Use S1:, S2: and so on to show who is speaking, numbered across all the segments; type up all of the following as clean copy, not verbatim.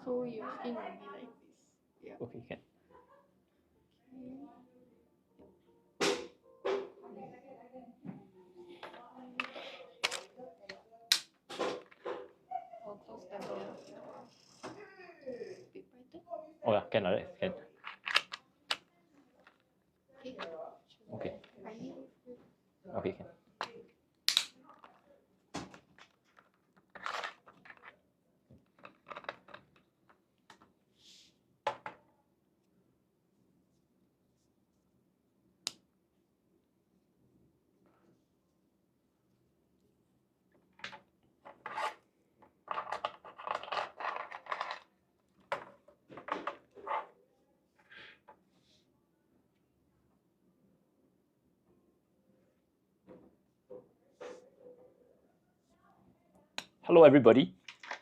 S1: So your skin will be like this. Yeah.
S2: Okay, can.
S1: I'll close the door.
S2: Oh yeah, can, can.
S1: Okay.
S2: Okay.
S1: I need
S2: Okay, can. Hello everybody,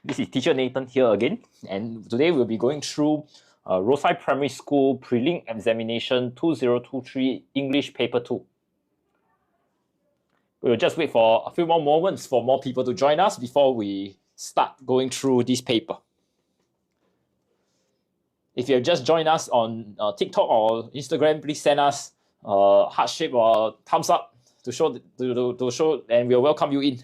S2: this is teacher Nathan here again, and today we'll be going through Rosyth Primary School PRELIM Examination 2023 English Paper 2. We'll just wait for a few more moments for more people to join us before we start going through this paper. If you have just joined us on TikTok or Instagram, please send us heart shape or thumbs up to show, and we'll welcome you in.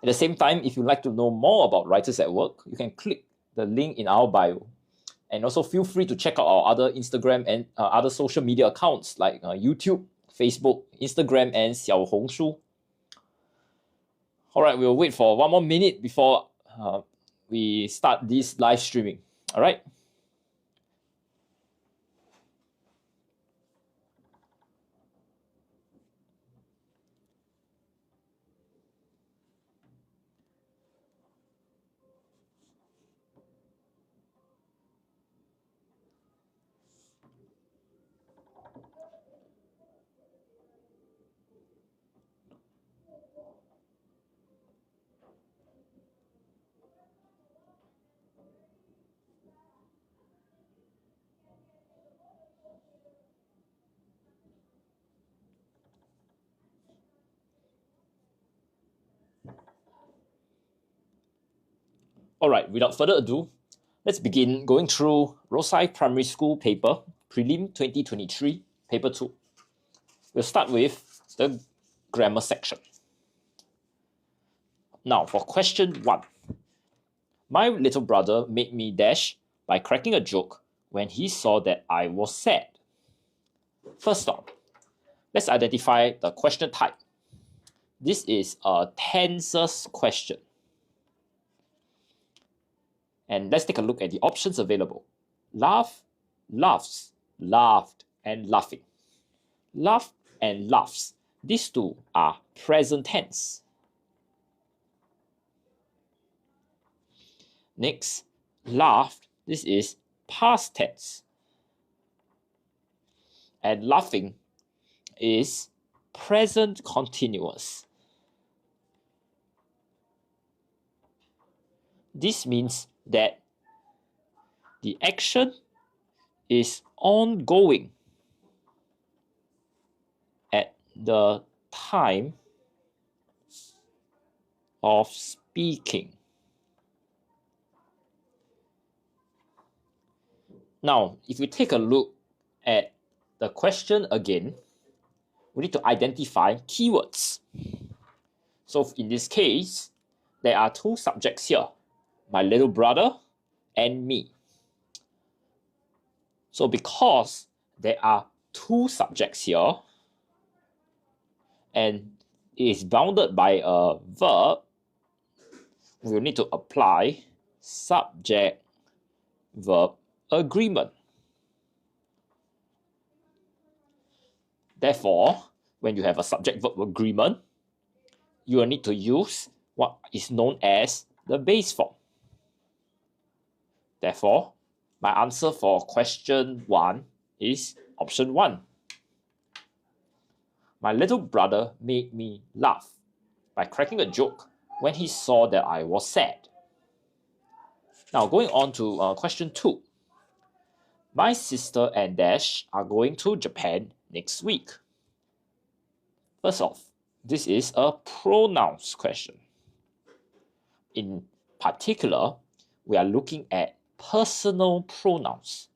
S2: At the same time, if you'd like to know more about Writers at Work, you can click the link in our bio. And also feel free to check out our other Instagram and other social media accounts like YouTube, Facebook, Instagram, and Xiaohongshu. All right, we'll wait for one more minute before we start this live streaming. All right. All right, without further ado, let's begin going through Rosyth Primary School paper, PRELIM 2023, paper 2. We'll start with the grammar section. Now, for question 1. My little brother made me dash by cracking a joke when he saw that I was sad. First off, let's identify the question type. This is a tenses question. And let's take a look at the options available. Laugh, laughs, laughed, and laughing. Laugh and laughs. These two are present tense. Next, laughed. This is past tense. And laughing is present continuous. This means that the action is ongoing at the time of speaking. Now, if we take a look at the question again, we need to identify keywords. So in this case, there are two subjects here, my little brother and me. So because there are two subjects here, and it is bounded by a verb, we will need to apply subject-verb agreement. Therefore, when you have a subject-verb agreement, you will need to use what is known as the base form. Therefore, my answer for question 1 is option 1. My little brother made me laugh by cracking a joke when he saw that I was sad. Now, going on to question 2. My sister and Dash are going to Japan next week. First off, this is a pronouns question. In particular, we are looking at personal pronouns.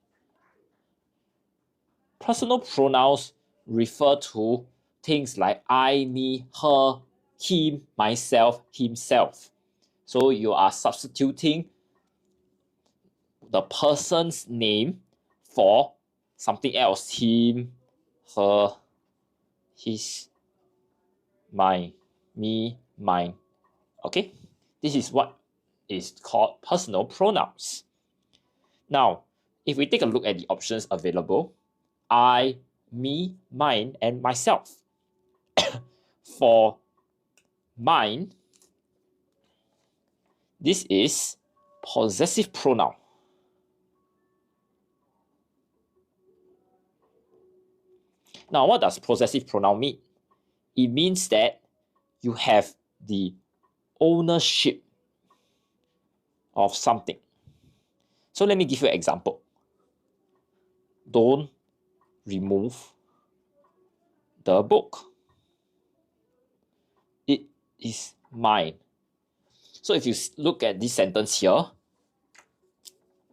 S2: Personal pronouns refer to things like I, me, her, him, myself, himself. So you are substituting the person's name for something else. Him, her, his, mine, me, mine. Okay? This is what is called personal pronouns. Now, if we take a look at the options available, I, me, mine, and myself. For mine, this is possessive pronoun. Now, what does possessive pronoun mean? It means that you have the ownership of something. So let me give you an example. Don't remove the book. It is mine. So if you look at this sentence here,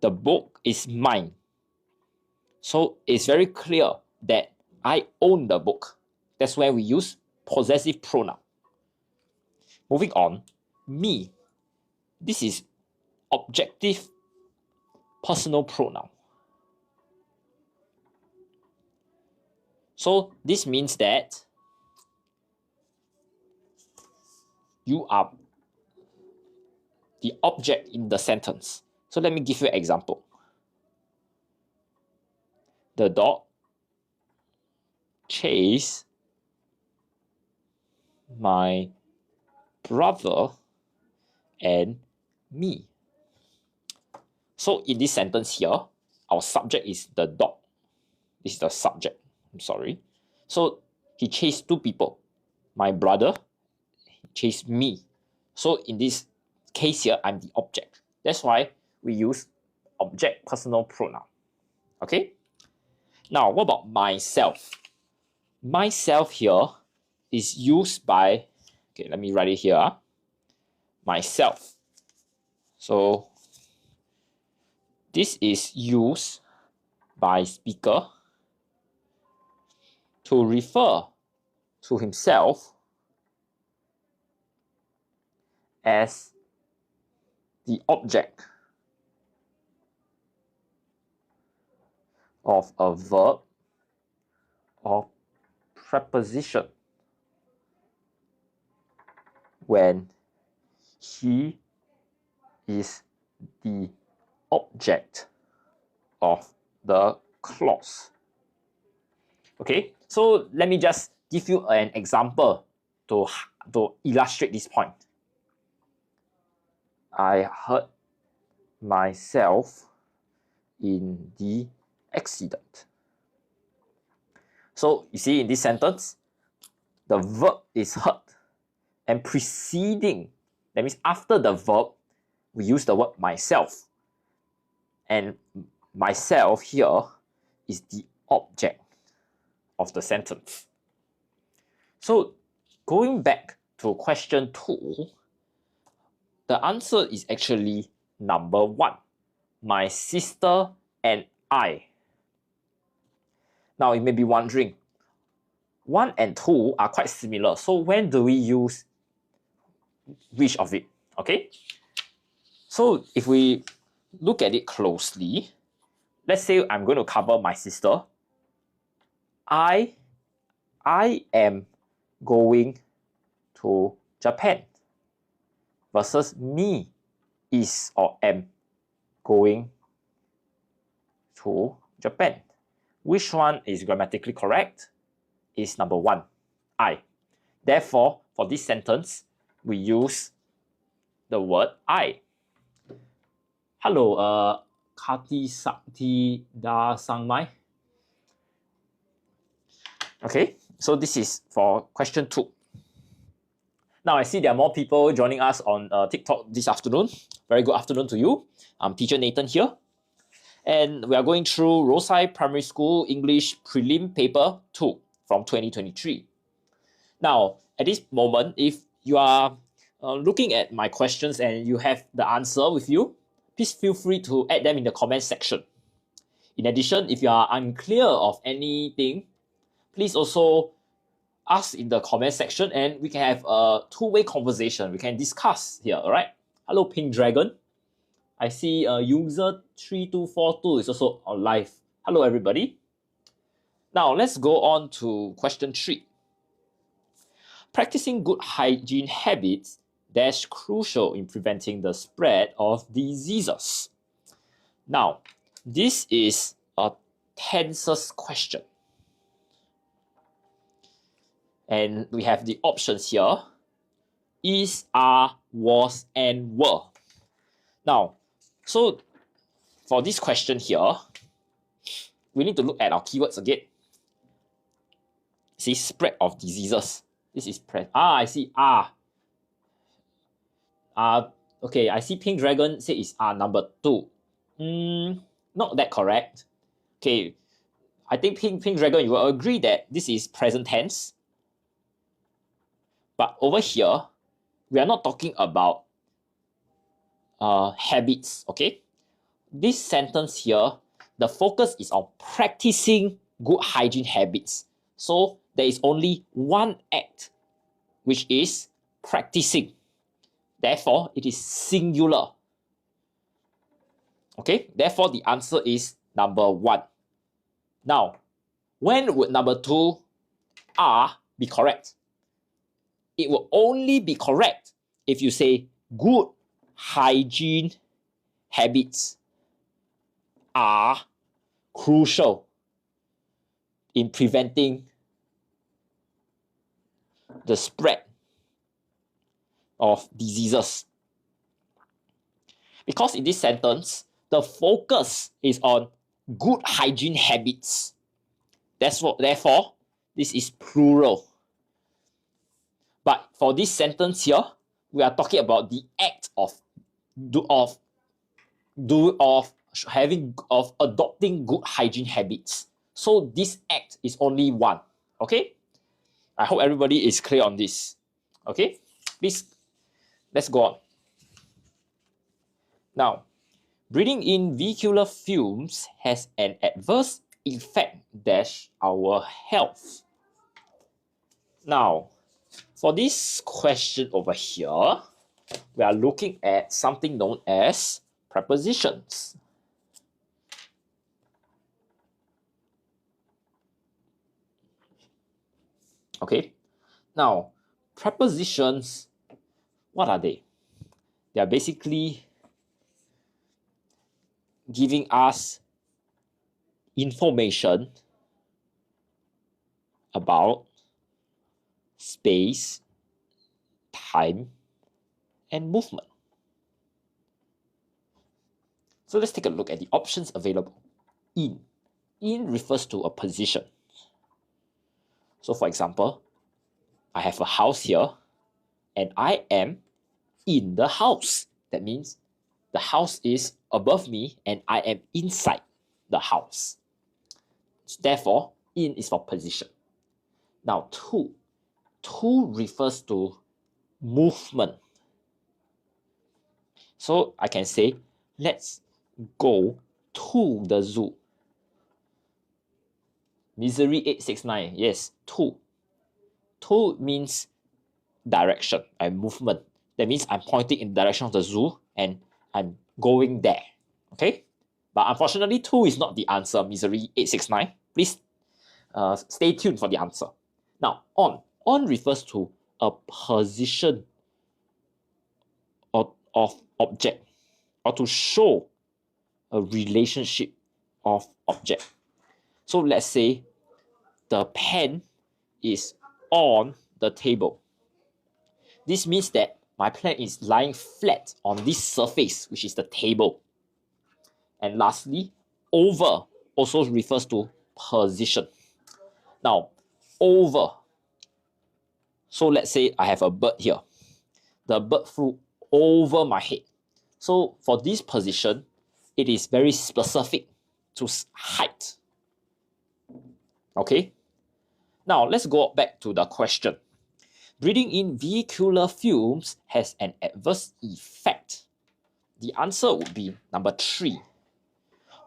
S2: the book is mine. So it's very clear that I own the book. That's where we use possessive pronoun. Moving on, me. This is objective personal pronoun. So this means that you are the object in the sentence. So let me give you an example. The dog chased my brother and me. So in this sentence here, our subject is the dog. This is the subject. I'm sorry. So he chased two people. My brother chased me. So in this case here, I'm the object. That's why we use object personal pronoun. Okay? Now, what about myself? Myself here is used by, okay, let me write it here. Myself. So this is used by speaker to refer to himself as the object of a verb or preposition when he is the object of the clause. Okay, so let me just give you an example to illustrate this point. I hurt myself in the accident. So you see in this sentence, the verb is hurt, and preceding, that means after the verb, we use the word myself. And myself here is the object of the sentence. So going back to question 2, the answer is actually number 1. My sister and I. Now you may be wondering, 1 and 2 are quite similar. So when do we use which of it? Okay. So if we look at it closely, let's say I'm going to cover my sister. I am going to Japan versus me is or am going to Japan. Which one is grammatically correct? Is number 1, I. Therefore, for this sentence, we use the word I. Hello, Kati Sakti Da Sangmai. Okay, so this is for question 2. Now I see there are more people joining us on TikTok this afternoon. Very good afternoon to you. I'm teacher Nathan here. And we are going through Rosyth Primary School English Prelim Paper 2 from 2023. Now, at this moment, if you are looking at my questions and you have the answer with you, please feel free to add them in the comment section. In addition, if you are unclear of anything, please also ask in the comment section and we can have a two-way conversation. We can discuss here, all right? Hello, Pink Dragon. I see user 3242 is also on live. Hello, everybody. Now, let's go on to question 3. Practicing good hygiene habits that's crucial in preventing the spread of diseases. Now, this is a tenses question. And we have the options here. Is, are, was, and were. Now, so for this question here, we need to look at our keywords again. See, spread of diseases. This is I see are. Okay, I see Pink Dragon say it's number 2. Not that correct. Okay, I think Pink Dragon, you will agree that this is present tense. But over here, we are not talking about habits, okay? This sentence here, the focus is on practicing good hygiene habits. So there is only one act, which is practicing. Therefore, it is singular. Okay, therefore the answer is number 1. Now, when would number 2 are be correct? It will only be correct if you say good hygiene habits are crucial in preventing the spread of diseases. Because in this sentence, the focus is on good hygiene habits. Therefore, this is plural. But for this sentence here, we are talking about the act of adopting good hygiene habits. So this act is only one. Okay? I hope everybody is clear on this. Okay? Please, let's go on. Now, breathing in vehicular fumes has an adverse effect dash our health. Now, for this question over here, we are looking at something known as prepositions. Okay, now prepositions, what are they? They are basically giving us information about space, time, and movement. So let's take a look at the options available. In. In refers to a position. So for example, I have a house here and I am in the house. That means the house is above me and I am inside the house. Therefore, in is for position. Now, to. To refers to movement. So I can say, let's go to the zoo. Misery 869, yes, to. To means direction and movement. That means I'm pointing in the direction of the zoo and I'm going there. Okay? But unfortunately, to is not the answer, Misery 869. Please stay tuned for the answer. Now, on. On refers to a position of object or to show a relationship of object. So let's say the pen is on the table. This means that my pen is lying flat on this surface, which is the table. And lastly, over also refers to position. Now, over. So let's say I have a bird here. The bird flew over my head. So for this position, it is very specific to height. Okay? Now let's go back to the question. breathing in vehicular fumes has an adverse effect? The answer would be number 3.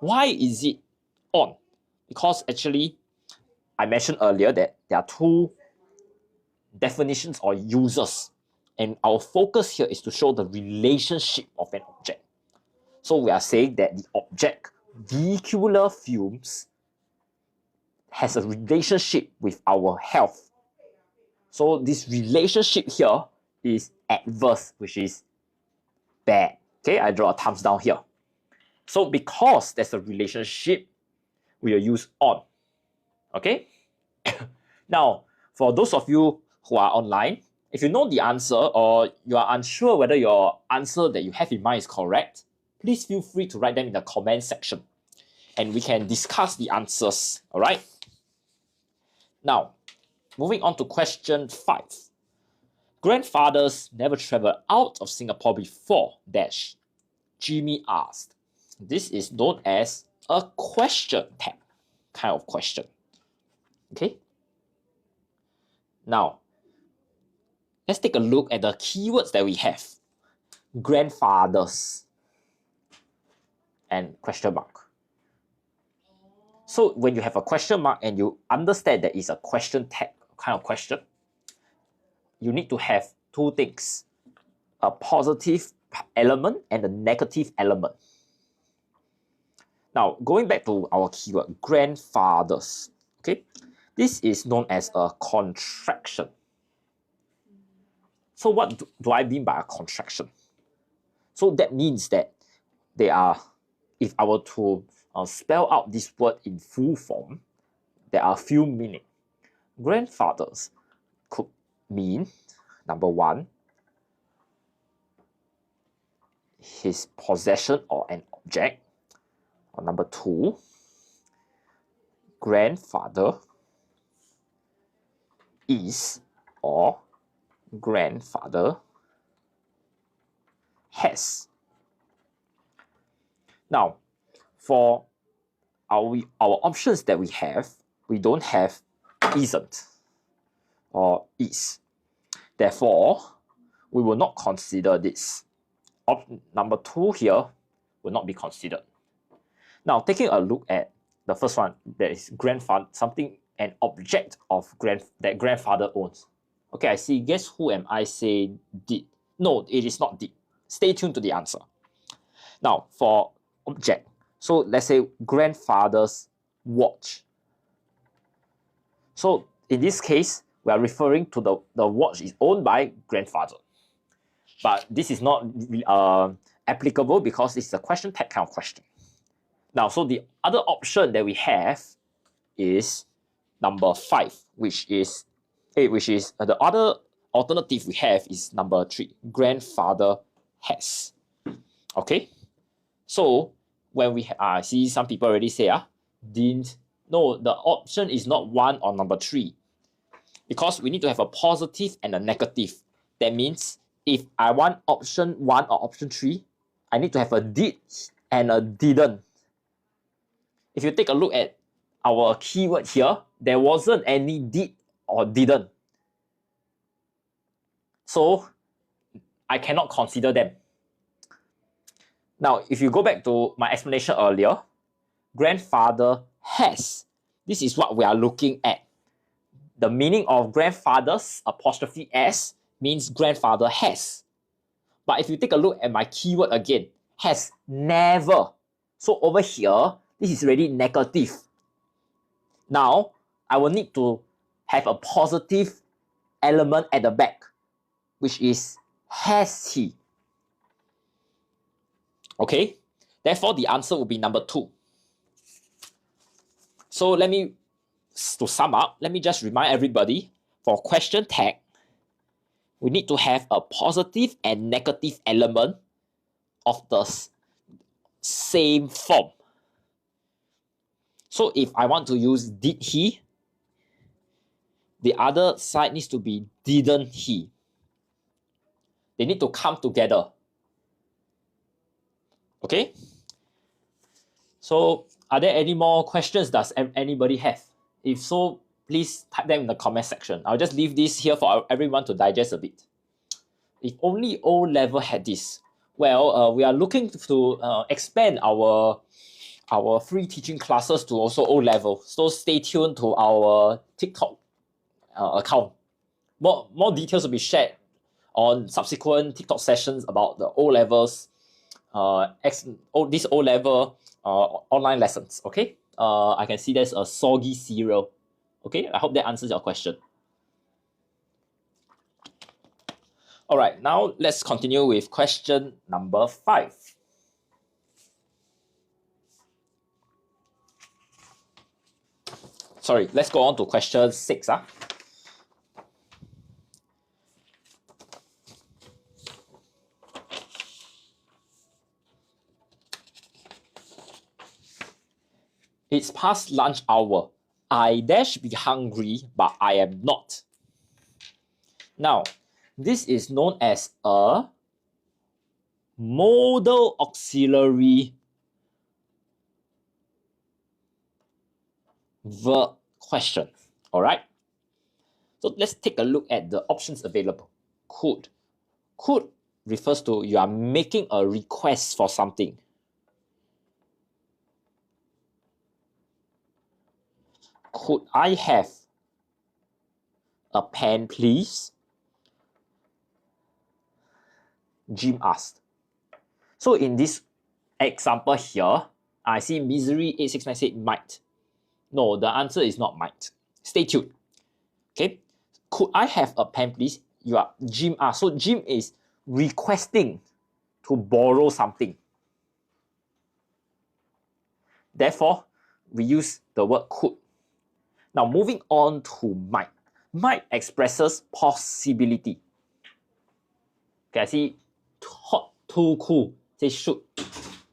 S2: Why is it on? Because actually, I mentioned earlier that there are 2 definitions or uses, and our focus here is to show the relationship of an object. So we are saying that the object vehicular fumes has a relationship with our health. So this relationship here is adverse, which is bad. Okay, I draw a thumbs down here. So because there's a relationship, we will use on. Okay. Now, for those of you who are online, if you know the answer or you are unsure whether your answer that you have in mind is correct, please feel free to write them in the comment section and we can discuss the answers. All right. Now, moving on to question 5. Grandfathers never traveled out of Singapore before, dash. Jimmy asked. This is known as a question tag kind of question. Okay. Now, let's take a look at the keywords that we have. Grandfathers and question mark. So when you have a question mark and you understand that it's a question tag kind of question, you need to have 2 things, a positive element and a negative element. Now, going back to our keyword, grandfathers, okay? This is known as a contraction. So what do I mean by a contraction? So that means that they are, if I were to spell out this word in full form, there are a few meanings. Grandfathers could mean, number 1, his possession or an object. Or number 2, grandfather is or grandfather has. Now, for our options that we have, we don't have isn't or is. Therefore, we will not consider this. Number 2 here will not be considered. Now, taking a look at the first one, that is grandfather, something, an object of that grandfather owns. Okay, I see. Guess who am I saying did? No, it is not did. Stay tuned to the answer. Now, for object, so let's say grandfather's watch. So in this case, we are referring to the watch is owned by grandfather. But this is not applicable because it's a question tag kind of question. Now, so the other option that we have is number 5, which is the other alternative we have is number 3, grandfather has. Okay, so when we see some people already say didn't. No, the option is not 1 or number 3 because we need to have a positive and a negative. That means if I want option 1 or option 3, I need to have a did and a didn't. If you take a look at our keyword here, there wasn't any did or didn't. So I cannot consider them. Now, if you go back to my explanation earlier, grandfather has. This is what we are looking at. The meaning of grandfather's apostrophe s means grandfather has. But if you take a look at my keyword again, has never. So over here, this is already negative. Now, I will need to have a positive element at the back, which is has he. Okay, therefore the answer will be number 2. So to sum up, let me just remind everybody, for question tag, we need to have a positive and negative element of the same form. So if I want to use did he, the other side needs to be didn't he. They need to come together. Okay? So are there any more questions does anybody have? If so, please type them in the comment section. I'll just leave this here for everyone to digest a bit. If only O-level had this. Well, we are looking to expand our free teaching classes to also O-level. So stay tuned to our TikTok account. More details will be shared on subsequent TikTok sessions about the O-levels, this O-level online lessons. Okay, I can see there's a soggy cereal. Okay, I hope that answers your question. All right, now let's continue with question number 5. Sorry, let's go on to question 6. It's past lunch hour. I dash be hungry, but I am not. Now, this is known as a modal auxiliary verb question. All right. So let's take a look at the options available. Could. Could refers to you are making a request for something. Could I have a pen, please? Jim asked. So in this example here, I see Misery 869 said might. No, the answer is not might. Stay tuned. Okay. Could I have a pen, please? Jim asked. So Jim is requesting to borrow something. Therefore, we use the word could. Now, moving on to might. Might expresses possibility. Okay, I see hot, too cool. Say should.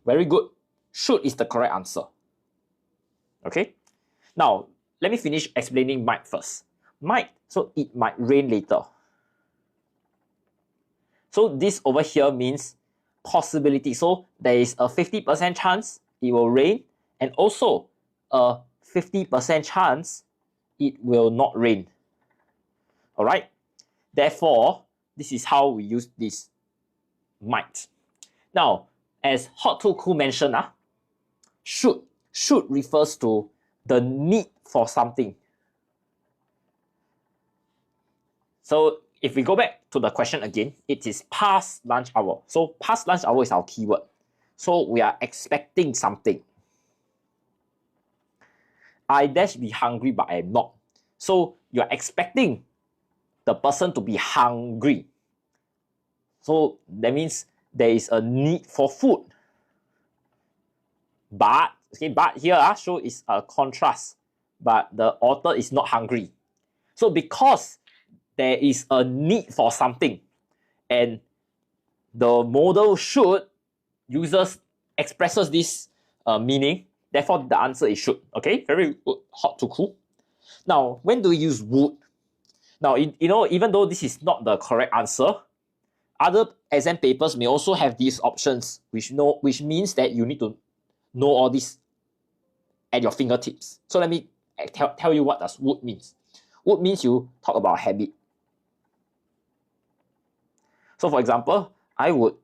S2: Very good. Should is the correct answer. Okay. Now, let me finish explaining might first. Might, so it might rain later. So this over here means possibility. So there is a 50% chance it will rain, and also a 50% chance it will not rain. All right. Therefore, this is how we use this might. Now, as Hot to Cool mentioned, should refers to the need for something. So if we go back to the question again, it is past lunch hour. So past lunch hour is our keyword. So we are expecting something. I dash be hungry, but I am not. So you're expecting the person to be hungry. So that means there is a need for food. But, okay, but here show is a contrast. But the author is not hungry. So because there is a need for something, and the modal should expresses this meaning, therefore the answer is should. Okay, very good. Hot to cool. Now, when do we use would? Now, even though this is not the correct answer, other exam papers may also have these options, which means that you need to know all this at your fingertips. So let me tell you what does would means. Would means you talk about habit. So for example, I would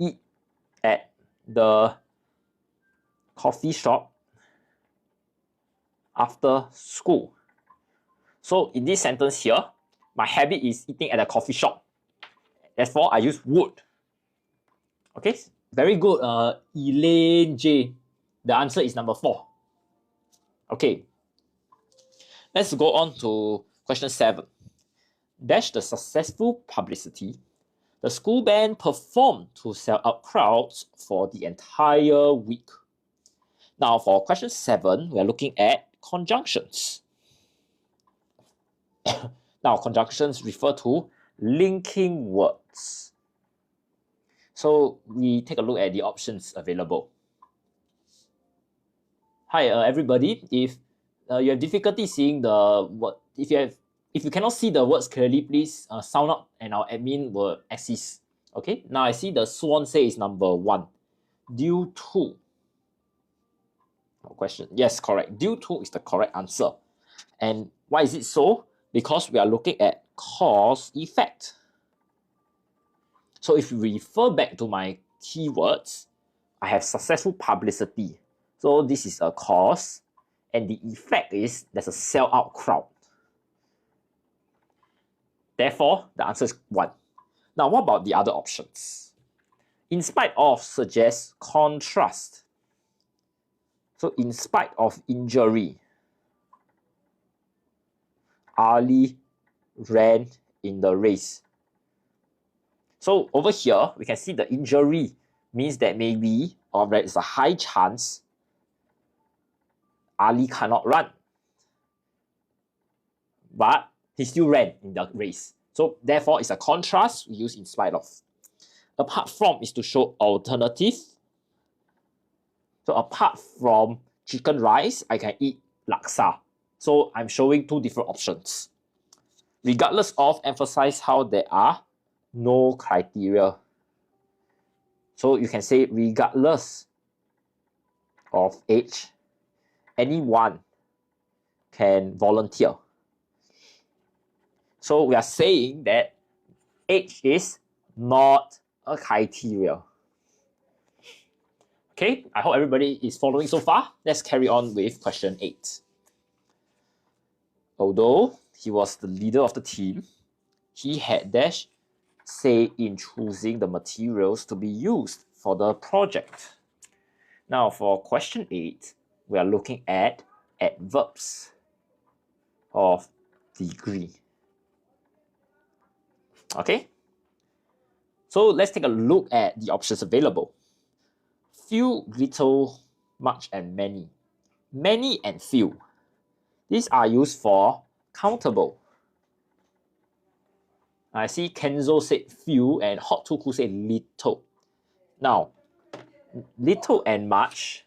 S2: eat at the coffee shop after school. So in this sentence here, my habit is eating at a coffee shop. Therefore, I use would. Okay, very good, Elaine J. The answer is number 4. Okay, let's go on to question 7. Dash the successful publicity. The school band performed to sell out crowds for the entire week. Now for question 7, we're looking at conjunctions. Now conjunctions refer to linking words. So we take a look at the options available. Hi everybody, if you have difficulty seeing the word, if you cannot see the words clearly, please sound up and our admin will assist. Okay, now I see the swan say is number 1. Due to. Question. Yes, correct. Due to is the correct answer. And why is it so? Because we are looking at cause effect. So if we refer back to my keywords, I have successful publicity. So this is a cause, and the effect is there's a sell-out crowd. Therefore, the answer is 1. Now, what about the other options? In spite of suggests contrast. So in spite of injury, Ali ran in the race. So over here, we can see the injury means that maybe, or there is a high chance, Ali cannot run. But he still ran in the race. So therefore, it's a contrast we use in spite of. Apart from is to show alternative. So apart from chicken rice, I can eat laksa. So I'm showing 2 different options. Regardless of, emphasize how there are no criteria. So you can say regardless of age, anyone can volunteer. So we are saying that age is not a criteria. Okay, I hope everybody is following so far. Let's carry on with question 8. Although he was the leader of the team, he had dash say in choosing the materials to be used for the project. Now for question 8, we are looking at adverbs of degree. Okay, so let's take a look at the options available. Few, little, much, and many. Many and few. These are used for countable. I see Kenzo said few and Hot Too Cool said little. Now, little and much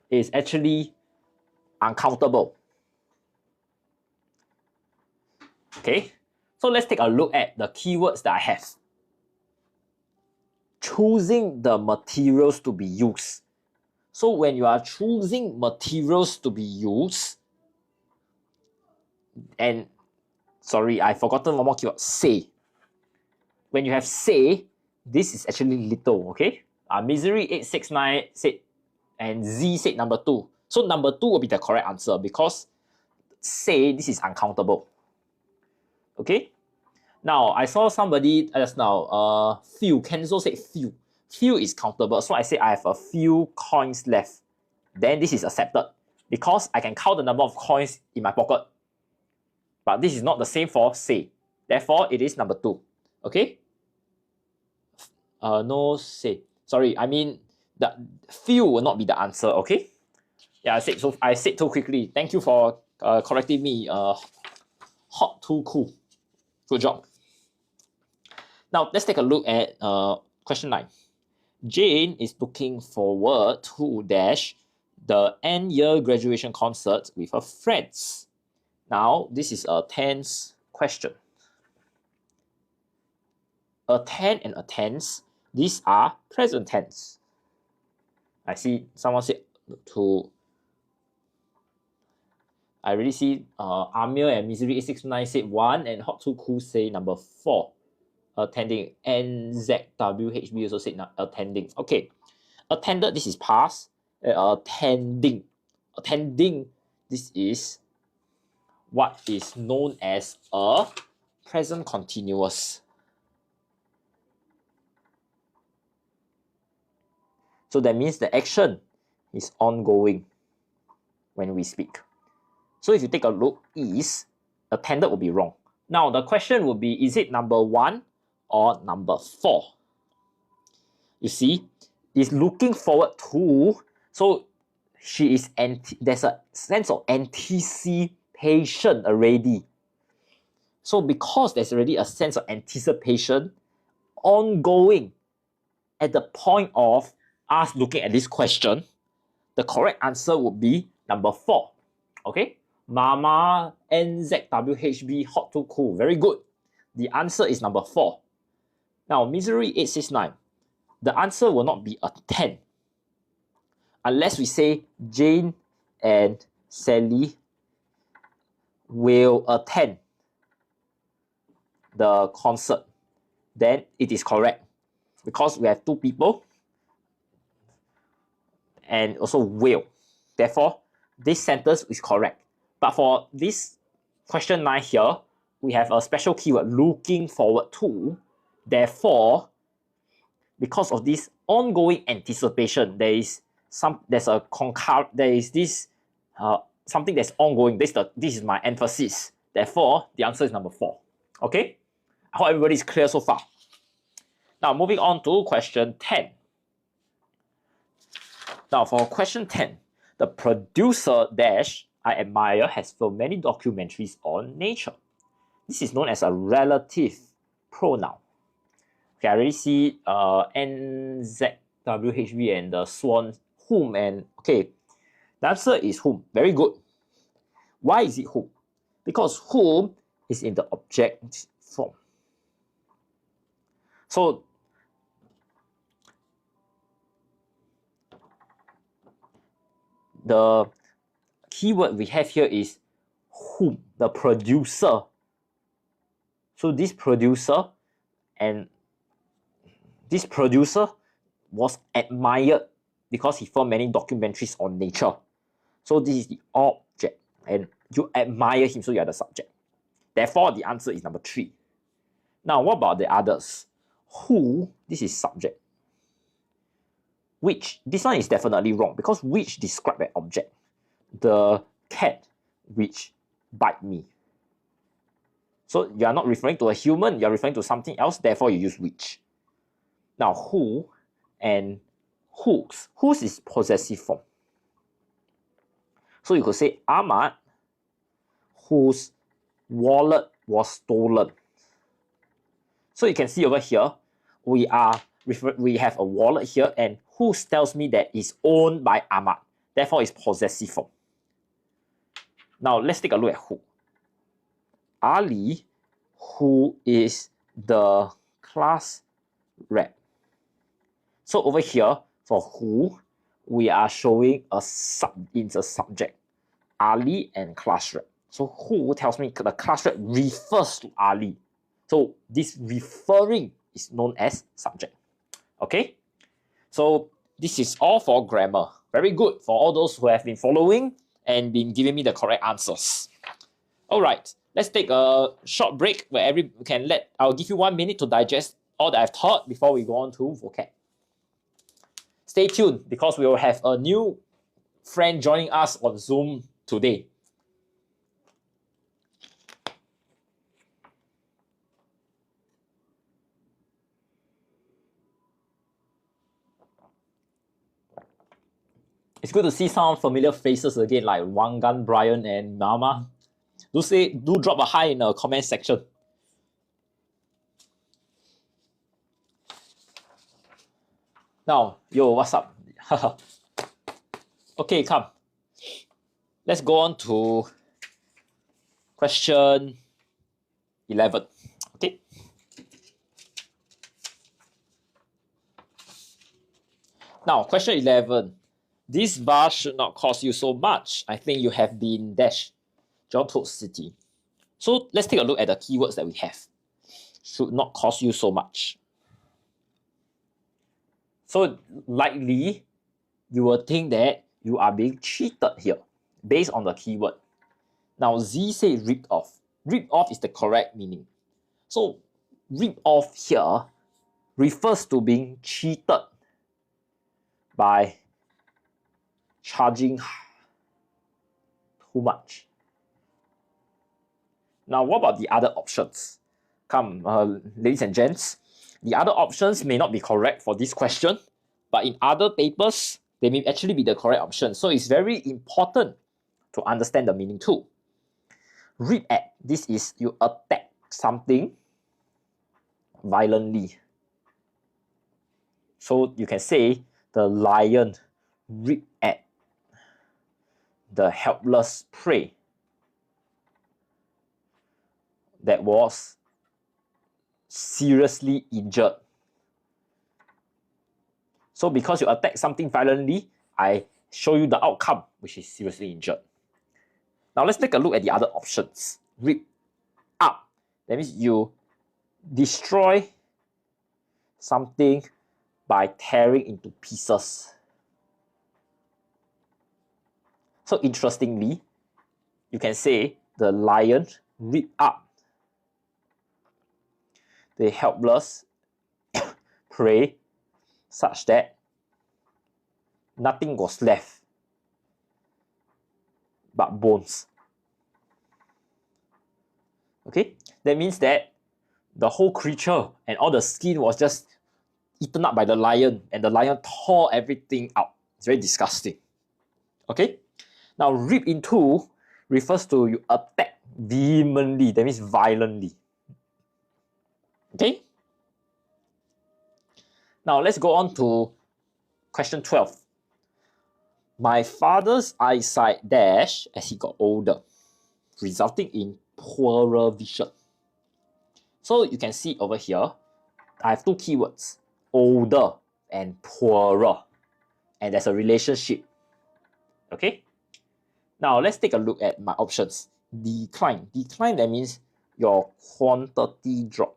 S2: is actually uncountable. Okay, so let's take a look at the keywords that I have. Choosing the materials to be used. So when you are choosing materials to be used, and sorry, I've forgotten one more keyword, say. When you have say, this is actually little, okay? Misery 869 said, and Z said number 2. So number 2 will be the correct answer because say, this is uncountable. Okay? Now, I saw somebody just now, few, Kenzo said few. Few is countable, so I say I have a few coins left. Then this is accepted because I can count the number of coins in my pocket. But this is not the same for say. Therefore, it is number 2. Okay? No say. Sorry, I mean, the few will not be the answer, okay? Yeah, I said too quickly. Thank you for correcting me. Hot Too Cool. Good job. Now, let's take a look at question 9. Jane is looking forward to dash the end-year graduation concert with her friends. Now, this is a tense question. Attend and attends, these are present tense. I see someone said to... I really see Amir and Misery 869 said 1 and Hot Too Cool say number 4. Attending. NZWHB also said attending. Okay. Attended, this is past. Attending. Attending, this is what is known as a present continuous. So that means the action is ongoing when we speak. So if you take a look, is attended will be wrong. Now the question would be, is it number 1 or number 4? You see, is looking forward to, so she is there's a sense of anticipation already. So because there's already a sense of anticipation ongoing at the point of us looking at this question, the correct answer would be number 4. Okay? Mama, NZWHB, Hot Too Cool. Very good. The answer is number 4. Now, Misery 869. The answer will not be attend. Unless we say Jane and Sally will attend the concert, then it is correct because we have two people and also will. Therefore, this sentence is correct. But for this question 9 here, we have a special keyword, looking forward to. Therefore, because of this ongoing anticipation, there is something that's ongoing. This is my emphasis. Therefore, the answer is number 4. Okay? I hope everybody is clear so far. Now, moving on to question 10. Now, for question 10, the producer dash I admire has filmed many documentaries on nature. This is known as a relative pronoun. Okay, I already see NZWHB and the swan, whom, and okay, the answer is whom. Very good. Why is it whom? Because whom is in the object form. So, the keyword we have here is whom, the producer. So this producer was admired because he filmed many documentaries on nature. So this is the object and you admire him, so you are the subject. Therefore, the answer is number 3. Now, what about the others? Who, this is subject. Which, this one is definitely wrong because which describe an object. The cat which bite me. So you are not referring to a human, you are referring to something else, therefore you use which. Now, who and whose. Whose is possessive form. So you could say Ahmad, whose wallet was stolen. So you can see over here, we have a wallet here, and whose tells me that it's owned by Ahmad. Therefore, it's possessive form. Now, let's take a look at who. Ali, who is the class rep. So over here, for who, we are showing it's a subject. Ali and class rep. So who tells me the class rep refers to Ali. So this referring is known as subject. Okay? So this is all for grammar. Very good for all those who have been following and been giving me the correct answers. Alright, let's take a short break where I'll give you 1 minute to digest all that I've taught before we go on to vocab. Stay tuned because we will have a new friend joining us on Zoom today. It's good to see some familiar faces again, like Wangan, Brian, and Mama. Do drop a hi in the comment section. Now, yo, what's up? Okay, come. Let's go on to question 11. Okay. Now, question 11. This bus should not cost you so much. I think you have been dash. John told City. So let's take a look at the keywords that we have. Should not cost you so much. So likely, you will think that you are being cheated here based on the keyword. Now Z said ripped off. Ripped off is the correct meaning. So ripped off here refers to being cheated by charging too much. Now, what about the other options? Come, ladies and gents, the other options may not be correct for this question, but in other papers, they may actually be the correct option. So it's very important to understand the meaning too. Rip at, this is you attack something violently. So you can say the lion ripped at the helpless prey that was seriously injured. So because you attack something violently, I show you the outcome, which is seriously injured. Now let's take a look at the other options. Rip up. That means you destroy something by tearing into pieces. So interestingly, you can say the lion ripped up the helpless prey such that nothing was left but bones. Okay, that means that the whole creature and all the skin was just eaten up by the lion, and the lion tore everything out. It's very disgusting. Okay, now rip into refers to you attack vehemently, that means violently. Okay, now let's go on to question 12. My father's eyesight dash as he got older, resulting in poorer vision. So you can see over here, I have two keywords, older and poorer, and there's a relationship. Okay, now let's take a look at my options. Decline. Decline, that means your quantity drop.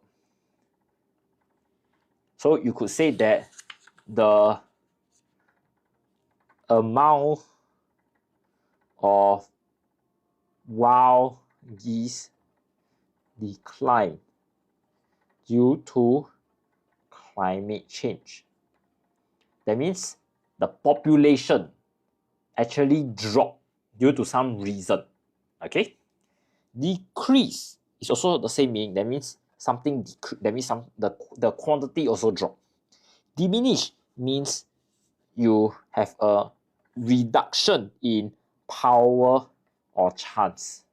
S2: So you could say that the amount of wild geese decline due to climate change. That means the population actually dropped due to some reason. Okay, decrease is also the same meaning. That means something that means the quantity also dropped. Diminish means you have a reduction in power or chance.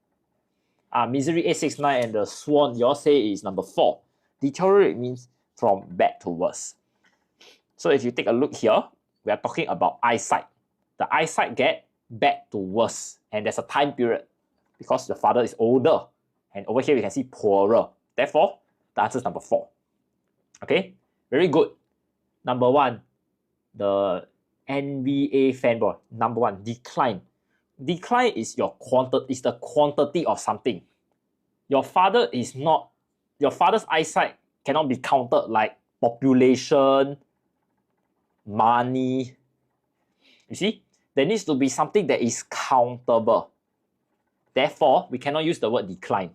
S2: Misery 869 and the swan, you all say is number 4. Deteriorate means from bad to worse. So if you take a look here, we are talking about eyesight. The eyesight get bad to worse, and there's a time period because the father is older, and over here we can see poorer. Therefore, the answer is number 4. Okay, very good. Number 1, the NBA fanboy. Number 1, decline. Decline is the quantity of something. Your father's eyesight cannot be counted like population, money. You see, there needs to be something that is countable. Therefore, we cannot use the word decline.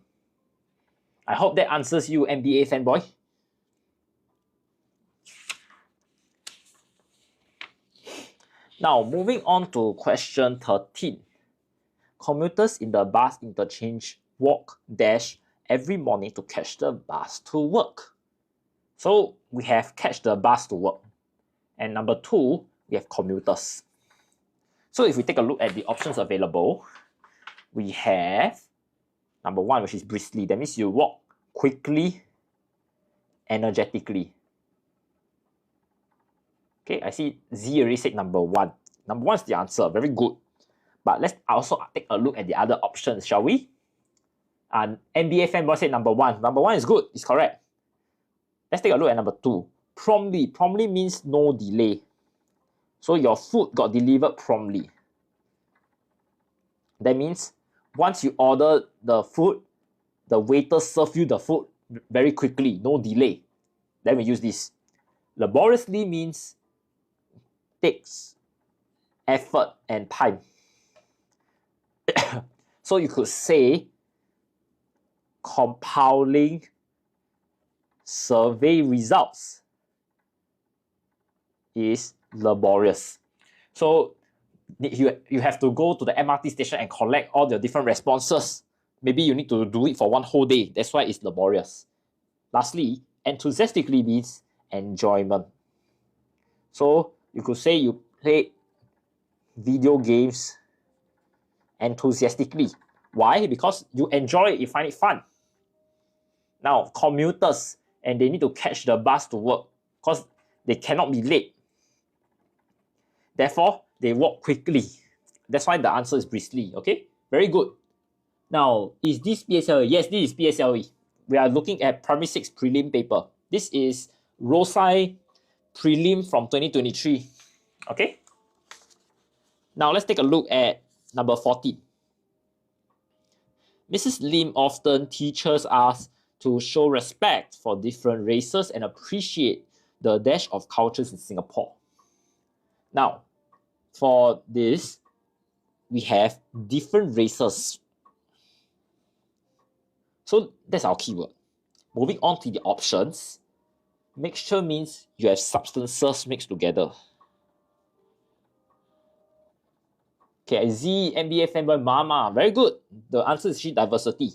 S2: I hope that answers you, NBA fanboy. Now, moving on to question 13. Commuters in the bus interchange walk dash every morning to catch the bus to work. So we have catch the bus to work. And number 2, we have commuters. So if we take a look at the options available, we have number 1, which is briskly. That means you walk quickly, energetically. Okay, I see Z already said number 1. Number 1 is the answer. Very good. But let's also take a look at the other options, shall we? NBA fanboy said number 1. Number 1 is good. It's correct. Let's take a look at number 2. Promptly. Promptly means no delay. So your food got delivered promptly. That means once you order the food, the waiter serve you the food very quickly, no delay. Then we use this. Laboriously means takes effort and time. So you could say compiling survey results is laborious. So you have to go to the MRT station and collect all the different responses. Maybe you need to do it for one whole day. That's why it's laborious. Lastly, enthusiastically means enjoyment. So you could say you play video games enthusiastically. Why? Because you enjoy it, you find it fun. Now, commuters, and they need to catch the bus to work because they cannot be late. Therefore, they walk quickly. That's why the answer is briskly. Okay? Very good. Now, is this PSLE? Yes, this is PSLE. We are looking at Primary 6 Prelim paper. This is Rosyth Prelim from 2023. Okay? Now, let's take a look at number 14. Mrs. Lim often teaches us to show respect for different races and appreciate the dash of cultures in Singapore. Now, for this, we have different races. So that's our keyword. Moving on to the options. Mixture means you have substances mixed together. Okay, Z, MBA, fanboy, mama. Very good. The answer is diversity.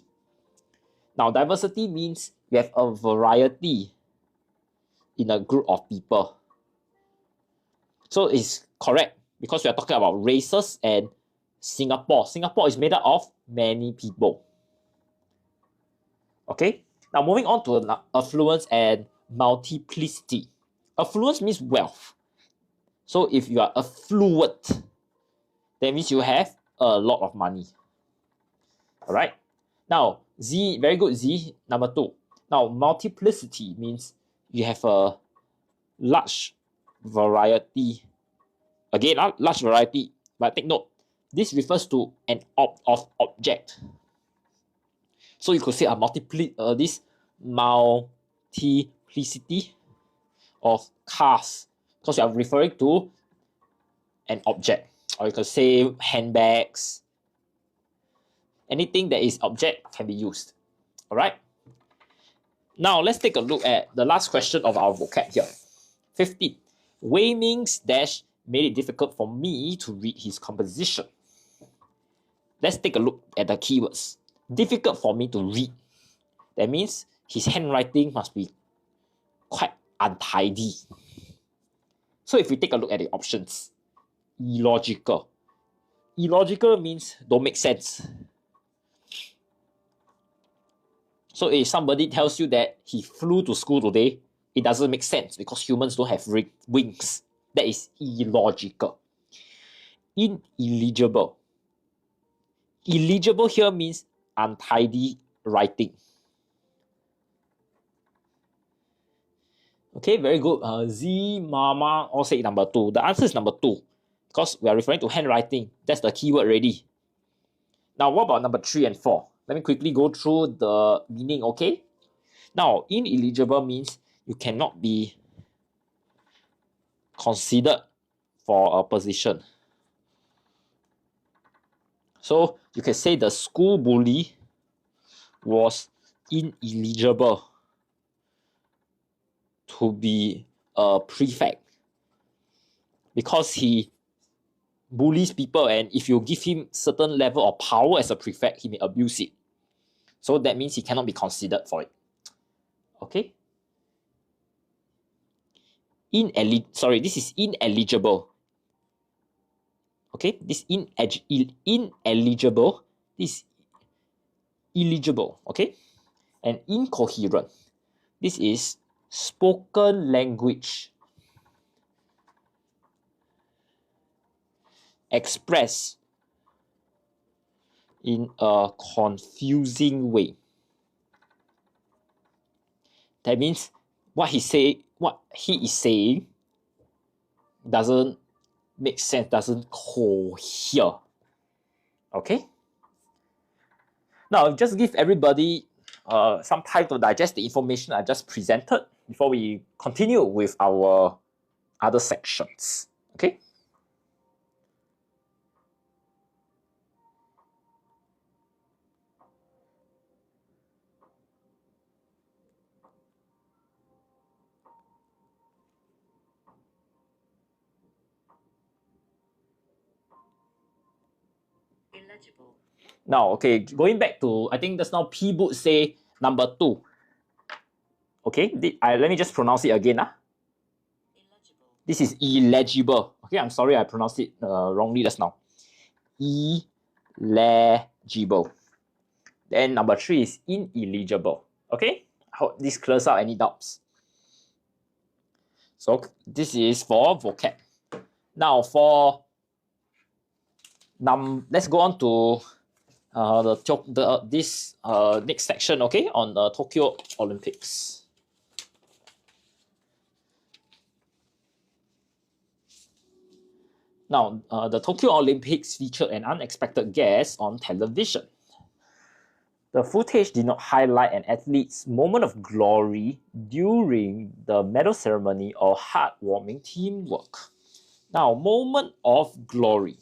S2: Now, diversity means you have a variety in a group of people. So it's correct because we are talking about races and Singapore. Singapore is made up of many people. Okay, now moving on to affluence and multiplicity. Affluence means wealth. So if you are affluent, that means you have a lot of money. All right. Now, Z, very good, Z, number 2. Now, multiplicity means you have a large variety. Again, large variety, but take note, this refers to an object. So you could say this multiplicity of cars, because you are referring to an object. Or you could say handbags. Anything that is object can be used. All right. Now let's take a look at the last question of our vocab here. 15. Wei Ming's dash made it difficult for me to read his composition. Let's take a look at the keywords. Difficult for me to read. That means his handwriting must be quite untidy. So if we take a look at the options, illogical. Illogical means don't make sense. So if somebody tells you that he flew to school today, it doesn't make sense because humans don't have wings. That is illogical. Ineligible. Illegible here means untidy writing. Okay, very good. Z, Mama, all say number 2. The answer is number 2 because we are referring to handwriting. That's the keyword already. Now, what about number 3 and 4? Let me quickly go through the meaning, okay? Now, ineligible means you cannot be considered for a position. So, you can say the school bully was ineligible to be a prefect because he bullies people, and if you give him certain level of power as a prefect, he may abuse it. So that means he cannot be considered for it. Okay? This is ineligible. Okay? This ineligible. This is illegible. Okay? And incoherent. This is spoken language. Expressed in a confusing way. That means what he is saying doesn't make sense, doesn't cohere. Okay? Now, just give everybody some time to digest the information I just presented before we continue with our other sections. Okay?
S3: Illegible.
S2: Now, okay, going back to, I think just now P Boot say number 2. Okay, let me just pronounce it again.
S3: Illegible.
S2: This is illegible. Okay, I'm sorry I pronounced it wrongly just now. Illegible. Then number 3 is ineligible. Okay, I hope this clears out any doubts. So this is for vocab. Now for let's go on to this next section, okay, on the Tokyo Olympics. Now, the Tokyo Olympics featured an unexpected guest on television. The footage did not highlight an athlete's moment of glory during the medal ceremony or heartwarming teamwork. Now, moment of glory.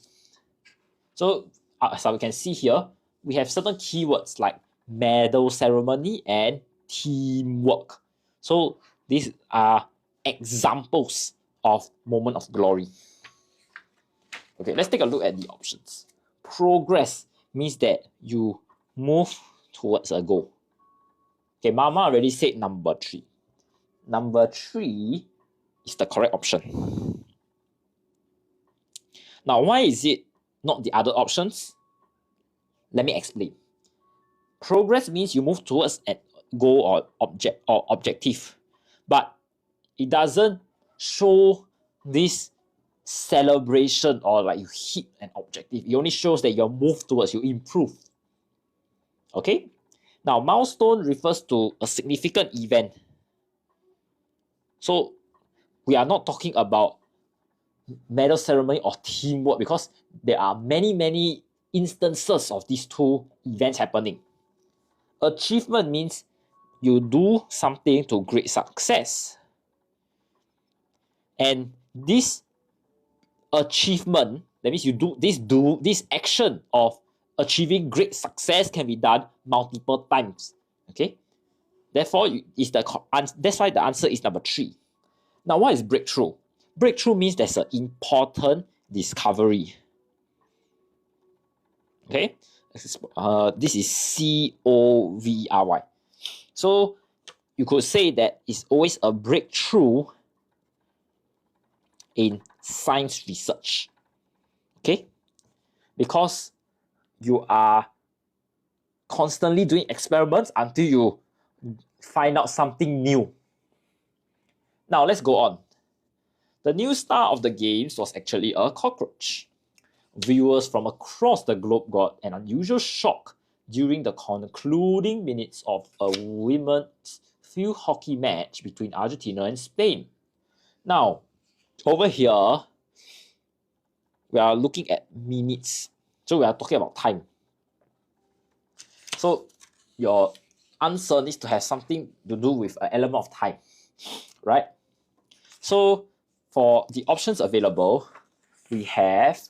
S2: So, as we can see here, we have certain keywords like medal ceremony and teamwork. So, these are examples of moment of glory. Okay, let's take a look at the options. Progress means that you move towards a goal. Okay, Mama already said number 3. Number 3 is the correct option. Now, why is it not the other options? Let me explain. Progress means you move towards a goal or objective, but it doesn't show this celebration or like you hit an objective. It only shows that you move towards, you improve. Okay? Now, milestone refers to a significant event. So, we are not talking about medal ceremony or teamwork because there are many instances of these two events happening. Achievement means you do something to great success. And this achievement, that means you do this action of achieving great success can be done multiple times. Okay? Therefore, that's why the answer is number 3. Now, what is breakthrough? Breakthrough means there's an important discovery. Okay? This is COVRY. So, you could say that it's always a breakthrough in science research. Okay? Because you are constantly doing experiments until you find out something new. Now, let's go on. The new star of the games was actually a cockroach. Viewers from across the globe got an unusual shock during the concluding minutes of a women's field hockey match between Argentina and Spain. Now, over here, we are looking at minutes. So we are talking about time. So your answer needs to have something to do with an element of time, right? So for the options available, we have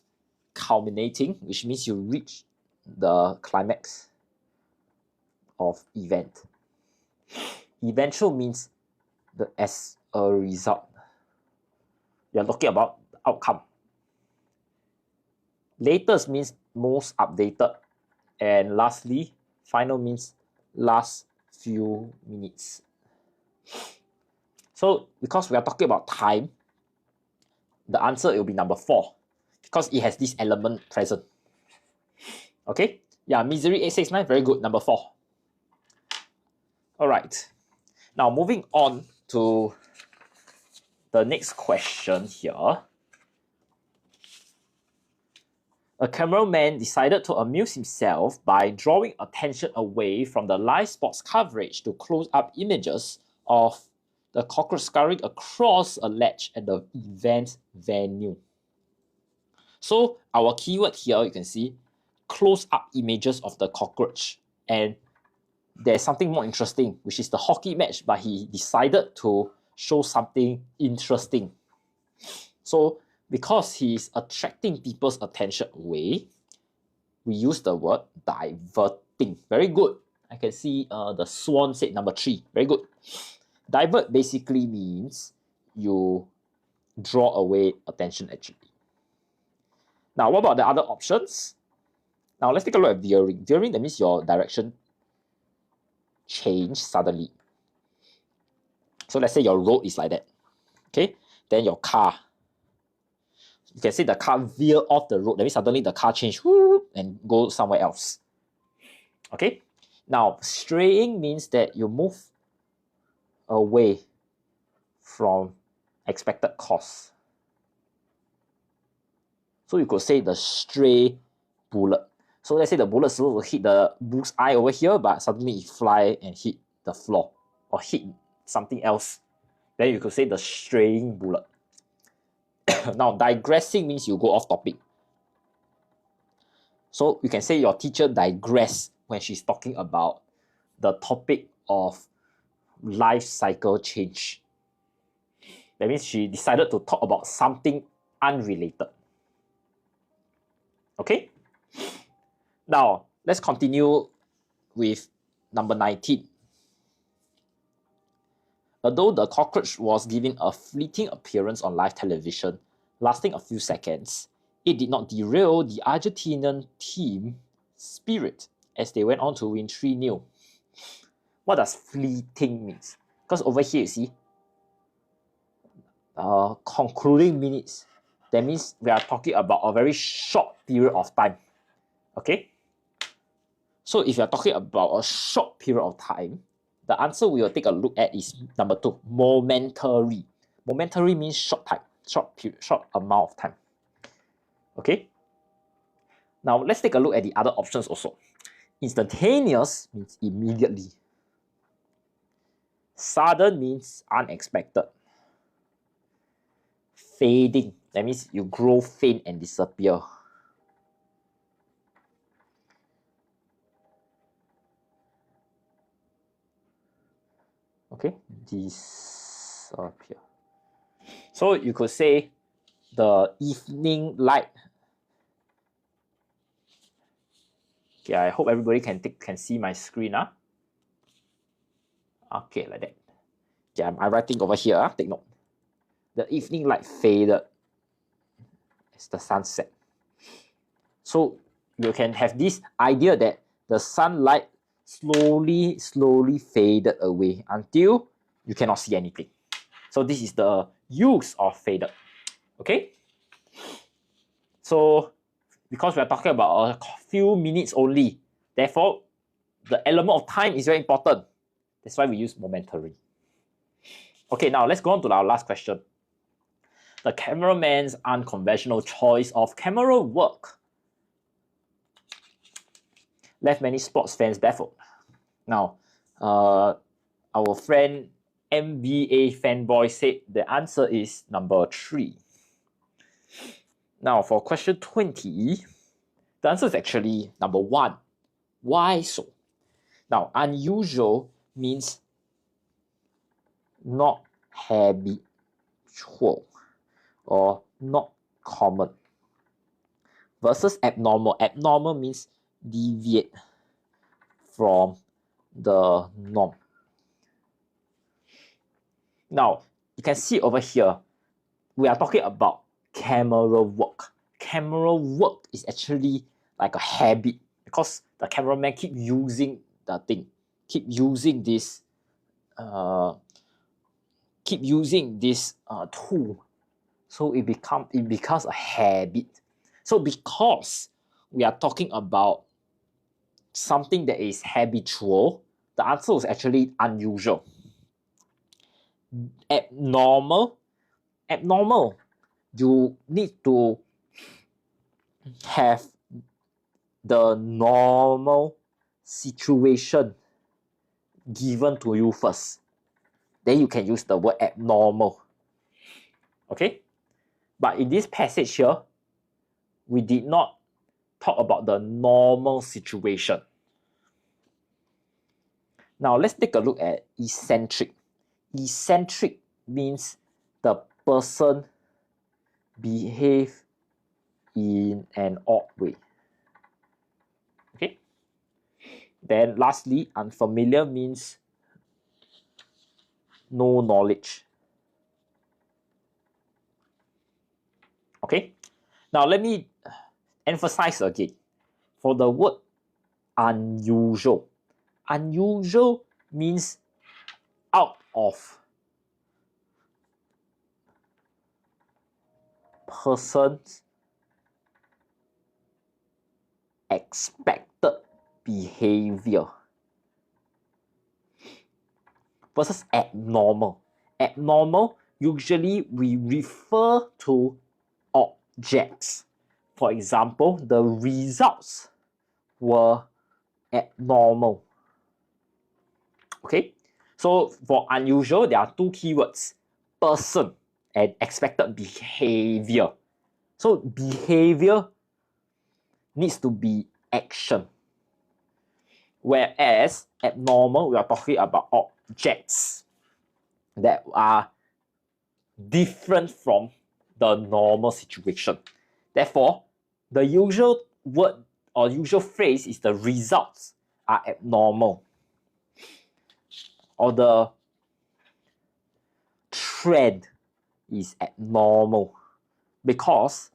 S2: culminating, which means you reach the climax of event. Eventual means as a result. You're talking about the outcome. Latest means most updated. And lastly, final means last few minutes. So because we are talking about time, the answer will be number 4 because it has this element present. Okay? Yeah, Misery 869, very good, number 4. Alright. Now moving on to the next question here. A cameraman decided to amuse himself by drawing attention away from the live sports coverage to close-up images of the cockroach scurrying across a ledge at the event venue. So our keyword here, you can see close-up images of the cockroach. And there's something more interesting, which is the hockey match, but he decided to show something interesting. So because he's attracting people's attention away, we use the word diverting. Very good. I can see the swan said number 3. Very good. Divert basically means you draw away attention actually. Now, what about the other options? Now, let's take a look at veering. Veering, that means your direction change suddenly. So let's say your road is like that. Okay, then your car. You can see the car veer off the road. That means suddenly the car change and go somewhere else. Okay. Now, straying means that you move away from expected course. So you could say the stray bullet. So let's say the bullet is supposed to hit the bull's eye over here, but suddenly it fly and hit the floor or hit something else. Then you could say the straying bullet. Now, digressing means you go off topic. So you can say your teacher digressed when she's talking about the topic of life cycle change. That means she decided to talk about something unrelated. Okay? Now, let's continue with number 19. Although the cockroach was given a fleeting appearance on live television, lasting a few seconds, it did not derail the Argentinian team's spirit as they went on to win 3-0. What does fleeting means? Because over here you see, concluding minutes. That means we are talking about a very short period of time. Okay? So if you are talking about a short period of time, the answer we will take a look at is number 2, momentary. Momentary means short time, short period, short amount of time. Okay? Now let's take a look at the other options also. Instantaneous means immediately. Sudden means unexpected. Fading, that means you grow faint and disappear. Okay, disappear. So you could say the evening light. Okay, I hope everybody can see my screen. Okay, like that. Okay, I'm writing over here. Take note. The evening light faded as the sun set. So you can have this idea that the sunlight slowly faded away until you cannot see anything. So this is the use of faded. Okay? So because we are talking about a few minutes only, therefore the element of time is very important. That's why we use momentary. Okay, now let's go on to our last question. The cameraman's unconventional choice of camera work left many sports fans baffled. Now, our friend MBA fanboy said the answer is number 3. Now, for question 20, the answer is actually number 1. Why so? Now, unusual means not habitual or not common. Versus abnormal. Abnormal means deviate from the norm. Now, you can see over here, we are talking about camera work. Camera work is actually like a habit because the cameraman keep using the thing, keep using this tool. So it becomes a habit. So because we are talking about something that is habitual, the answer is actually unusual. Abnormal, you need to have the normal situation given to you first. Then you can use the word abnormal. Okay? But in this passage here, we did not talk about the normal situation. Now let's take a look at eccentric. Eccentric means the person behave in an odd way. Okay? Then lastly, unfamiliar means no knowledge. Okay? Now let me emphasize again. For the word unusual. Unusual means out of person's expected behavior. Versus abnormal. Abnormal, usually we refer to objects. For example, the results were abnormal. Okay, so for unusual, there are 2 keywords: person and expected behavior. So behavior needs to be action. Whereas abnormal, we are talking about objects that are different from the normal situation. Therefore, the usual word or usual phrase is the results are abnormal, or the trend is abnormal because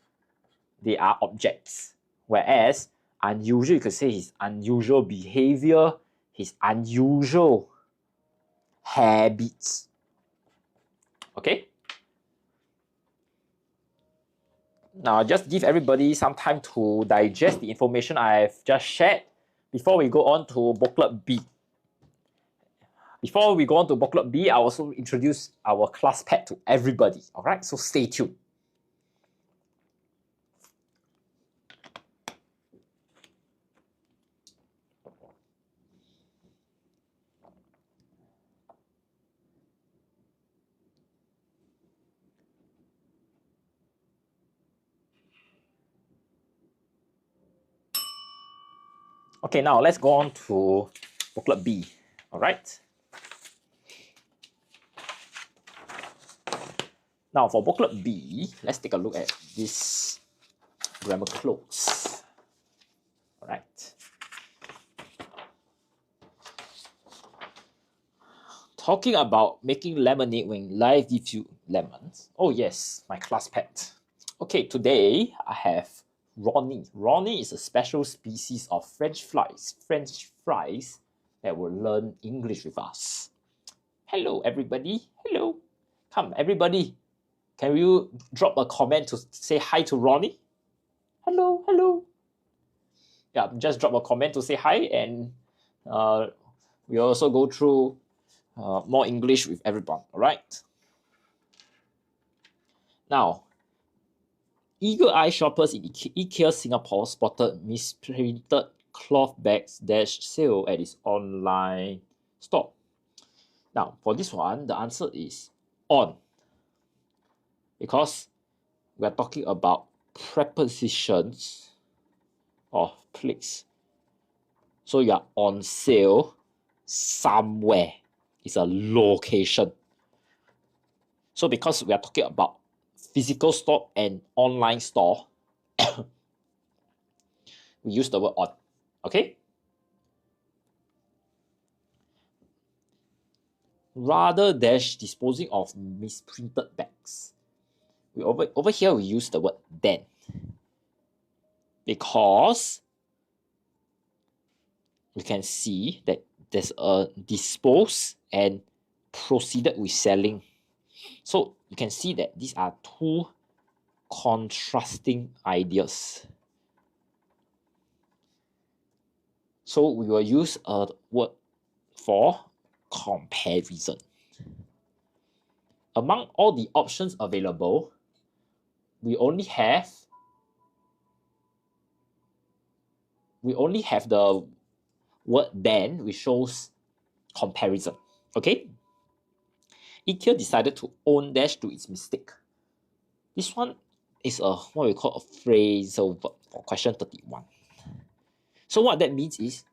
S2: they are objects. Whereas unusual, you could say his unusual behavior, his unusual habits. Okay? Now, just give everybody some time to digest the information I've just shared before we go on to booklet B. Before we go on to booklet B, I'll also introduce our class pet to everybody. Alright, so stay tuned. Okay, now let's go on to booklet B. Alright. Now for booklet B, let's take a look at this grammar clause. Alright. Talking about making lemonade when life gives you lemons. Oh yes, my class pet. Okay, today I have Ronnie. Ronnie is a special species of French flies that will learn English with us. Hello everybody, hello. Come everybody, can you drop a comment to say hi to Ronnie? Hello, hello. Yeah, just drop a comment to say hi, and we also go through more English with everyone, alright? Now, eagle-eye shoppers in IKEA Singapore spotted misprinted cloth bags dash sale at its online store. Now, for this one, the answer is on, because we are talking about prepositions of place. So you are on sale somewhere. It's a location. So because we are talking about physical store and online store, we use the word on. Okay? Rather dash disposing of misprinted bags. Over here we use the word then, because we can see that there's a dispose and proceeded with selling. So you can see that these are two contrasting ideas. So we will use a word for comparison. Among all the options available, we only have the word then, which shows comparison. Okay? IKEA decided to own dash to its mistake. This one is what we call a phrasal verb for question 31. So what that means is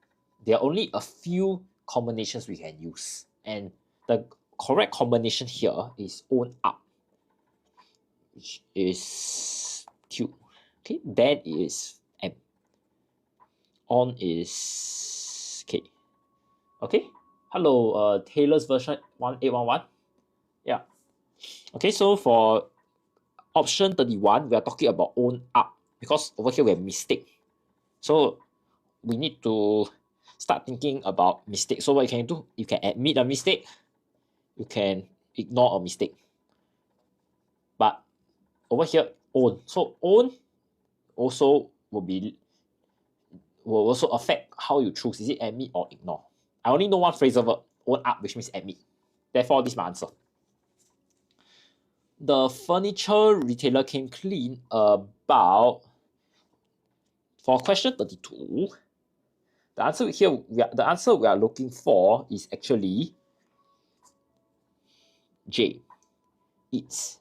S2: there are only a few combinations we can use, and the correct combination here is own up, which is Q. Okay, then is M. On is K. Okay. Hello, Taylor's version 1811. Yeah. Okay, so for option 31, we are talking about own up, because over here we have mistake. So we need to start thinking about mistake. So what you can do, you can admit a mistake, you can ignore a mistake. But over here, own. So own also will also affect how you choose. Is it admit or ignore? I only know one phrasal verb, own up, which means admit. Therefore, this is my answer. The furniture retailer came clean about, for question 32, the answer we are looking for is actually J. It's.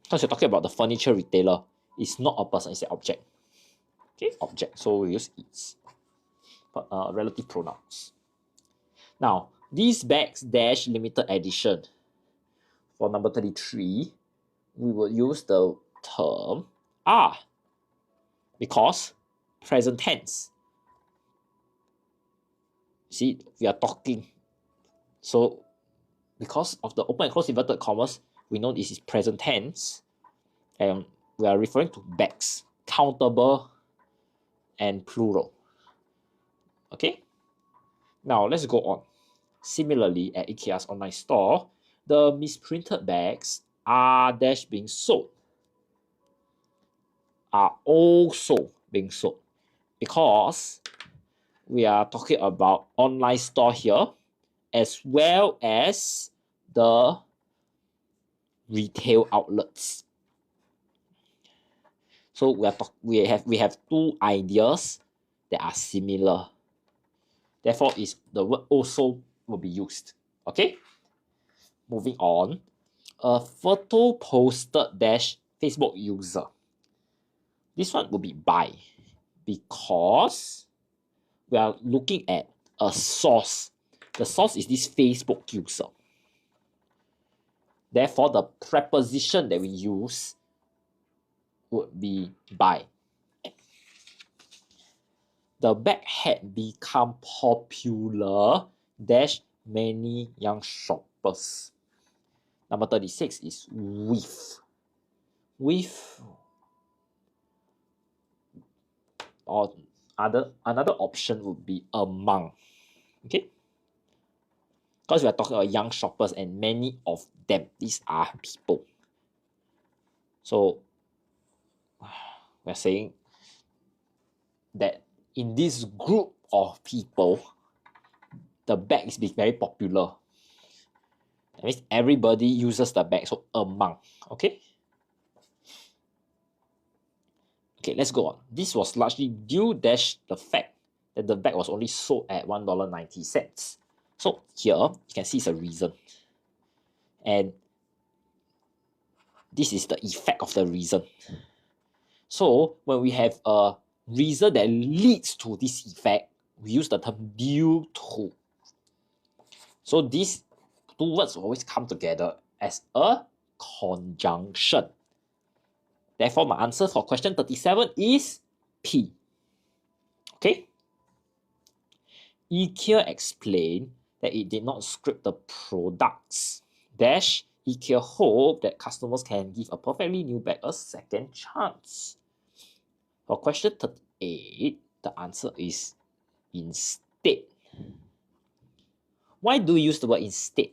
S2: Because you're talking about the furniture retailer, it's not a person, it's an object. Okay, object. So we use it's. relative pronouns. Now, these bags dash limited edition. For number 33, we will use the term are because present tense. See, we are talking. So, because of the open and close inverted commas, we know this is present tense, and we are referring to bags, countable and plural. Okay? Now, let's go on. Similarly, at IKEA's online store, the misprinted bags are dash being sold, are also being sold, because we are talking about online store here as well as the retail outlets. So we have two ideas that are similar. Therefore, the word also will be used. Okay? Moving on. A photo posted dash Facebook user. This one will be by, because we are looking at a source. The source is this Facebook user. Therefore, the preposition that we use would be by. The bag had become popular dash many young shoppers. Number 36 is with. With, or another option would be among. Okay? Because we are talking about young shoppers and many of them, these are people. So we're saying that in this group of people, the bag is being very popular. That means everybody uses the bag, so among. Okay? Okay, let's go on. This was largely due dash the fact that the bag was only sold at $1.90. So here, you can see it's a reason. And this is the effect of the reason. So when we have a reason that leads to this effect, we use the term due to. So these two words will always come together as a conjunction. Therefore, my answer for question 37 is P. Okay? IKEA explained that it did not script the products. Dash, IKEA hope that customers can give a perfectly new bag a second chance. For question 38, the answer is instead. Why do we use the word instead?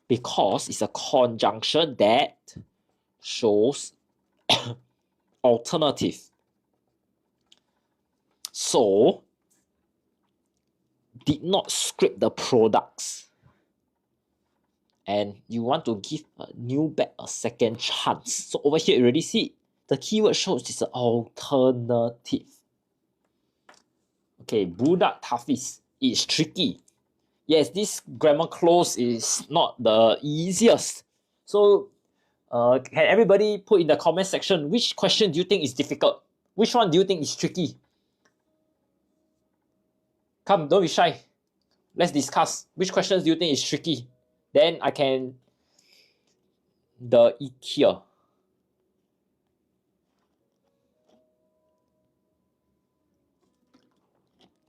S2: Because it's a conjunction that shows alternative. So, did not script the products. And you want to give a new bag a second chance. So over here, you already see the keyword shows it's an alternative. Okay, budak Tafiz is tricky. Yes, this grammar clause is not the easiest. So, can everybody put in the comment section which question do you think is difficult? Which one do you think is tricky? Come, don't be shy. Let's discuss. Which questions do you think is tricky? Then I can... The IKEA.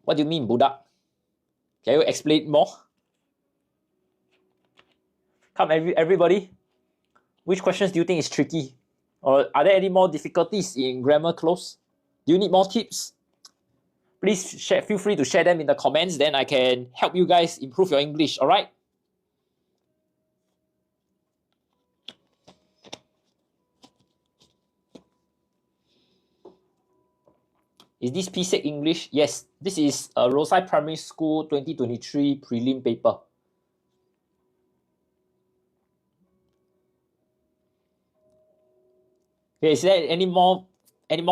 S2: What do you mean, budak? Can you explain more? Come, everybody. Which questions do you think is tricky? Or are there any more difficulties in grammar clause? Do you need more tips? Please feel free to share them in the comments, then I can help you guys improve your English, alright? Is this P6 English? Yes, this is Rosyth Primary School 2023 prelim paper. Okay, is there any more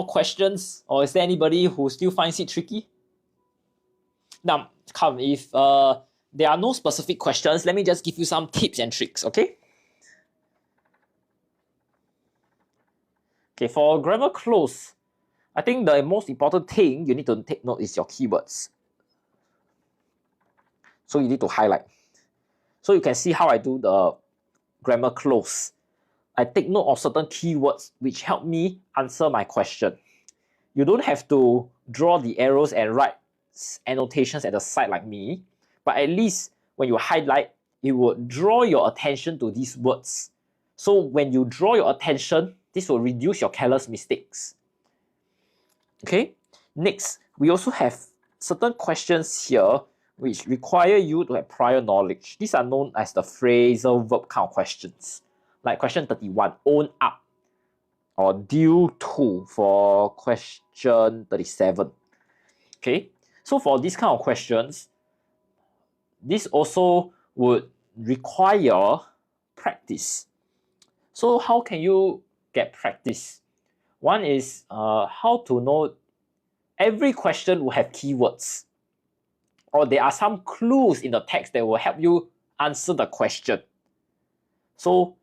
S2: questions, or is there anybody who still finds it tricky? Now, come, if there are no specific questions, let me just give you some tips and tricks, okay? Okay, for grammar clause, I think the most important thing you need to take note is your keywords. So you need to highlight. So you can see how I do the grammar close. I take note of certain keywords which help me answer my question. You don't have to draw the arrows and write annotations at the side like me, but at least when you highlight, it will draw your attention to these words. So when you draw your attention, this will reduce your careless mistakes. Okay, next, we also have certain questions here which require you to have prior knowledge. These are known as the phrasal verb kind of questions. Like question 31, own up, or due to for question 37. Okay, so for these kind of questions, this also would require practice. So how can you get practice? One is how to know every question will have keywords, or there are some clues in the text that will help you answer the question. So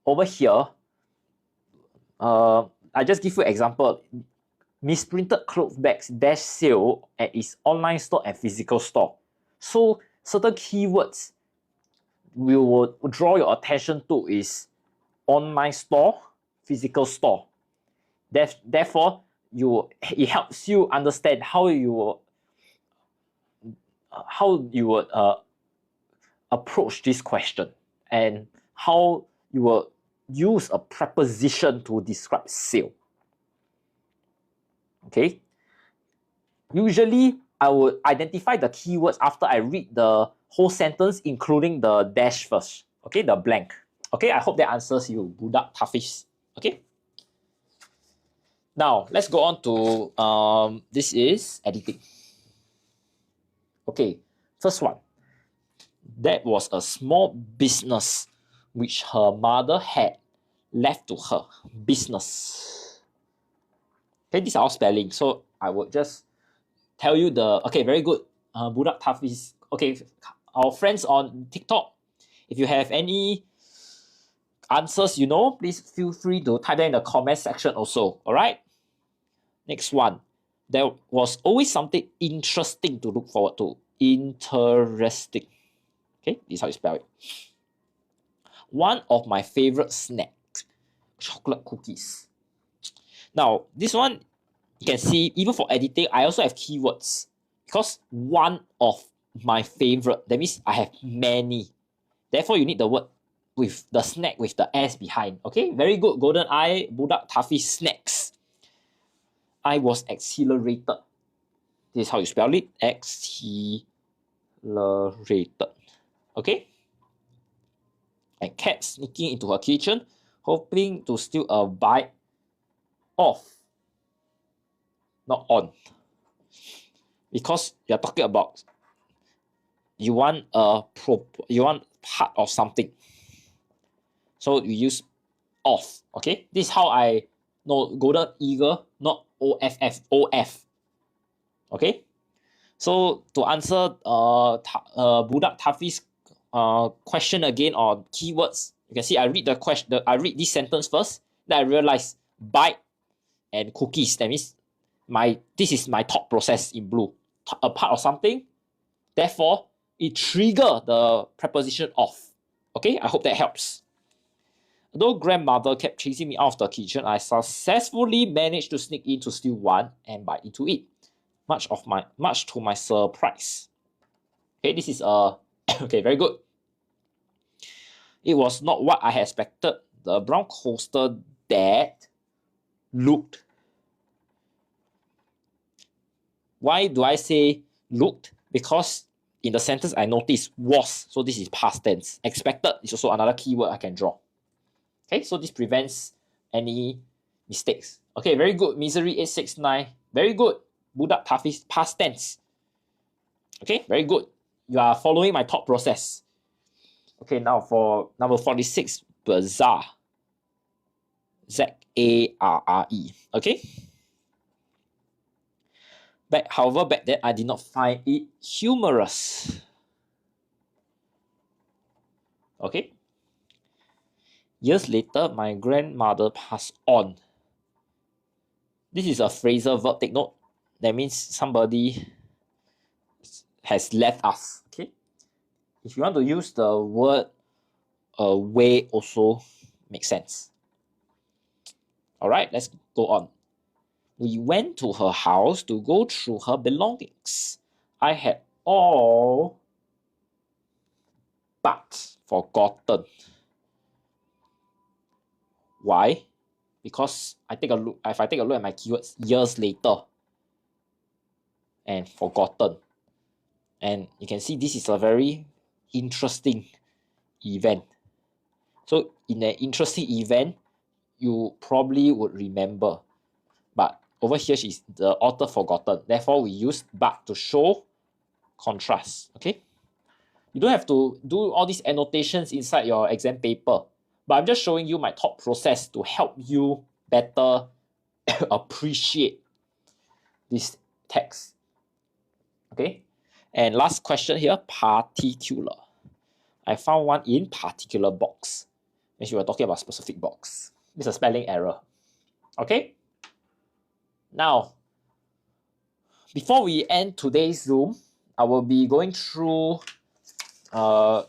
S2: over here, I just give you an example. Misprinted clothes bags dash sale at its online store and physical store. So certain keywords we will draw your attention to is online store, physical store. Therefore, it helps you understand how you would approach this question and how you will use a preposition to describe sale. Okay. Usually, I would identify the keywords after I read the whole sentence, including the dash first. Okay, the blank. Okay, I hope that answers you, Budak Tafis. Okay. Now, let's go on to, this is editing. Okay, first one. That was a small business which her mother had left to her. Business. Okay, these are all spelling. So I would just tell you the, okay, very good. Budak Tafis. Okay, our friends on TikTok, if you have any answers, please feel free to type them in the comment section also. All right. Next one. There was always something interesting to look forward to. Interesting. Okay, this is how you spell it. One of my favorite snacks, chocolate cookies. Now, this one, you can see, even for editing, I also have keywords. Because one of my favorite, that means I have many. Therefore, you need the word with the snack with the S behind. Okay, very good. Golden eye, Budak Tafi snacks. I was exhilarated. This is how you spell it. Exhilarated. Okay. And cat sneaking into her kitchen, hoping to steal a bite off. Not on. Because you're talking about you want part of something. So you use off. Okay. This is how I know golden eagle, not OFF. OF. Okay. So to answer Budak Tafi's question again on keywords, you can see I read the question. I read this sentence first. Then I realize bite and cookies. That means this is my thought process in blue. A part of something. Therefore, it trigger the preposition off. Okay, I hope that helps. Although grandmother kept chasing me out of the kitchen, I successfully managed to sneak in to steal one and bite into it. Much to my surprise. Okay, this is okay, very good. It was not what I had expected. The brown coaster that looked. Why do I say looked? Because in the sentence I noticed was, so this is past tense. Expected is also another keyword I can draw. Okay, so this prevents any mistakes. Okay, very good. Misery 869. Very good. Budak Tafis past tense. Okay, very good. You are following my thought process. Okay, now for number 46, bizarre. Z-A-R-R-E. Okay. However, back then I did not find it humorous. Okay. Years later, my grandmother passed on. This is a phrasal verb. Take note. That means somebody has left us. Okay, if you want to use the word way, also makes sense. All right, let's go on. We went to her house to go through her belongings. I had all but forgotten. Why? Because if I take a look at my keywords years later and forgotten. And you can see this is a very interesting event. So in an interesting event, you probably would remember. But over here, the author forgotten. Therefore, we use but to show contrast. Okay? You don't have to do all these annotations inside your exam paper. But I'm just showing you my thought process to help you better appreciate this text. Okay? And last question here, particular. I found one in particular box. When you were talking about specific box. This is a spelling error. Okay? Now, before we end today's Zoom, I will be going through the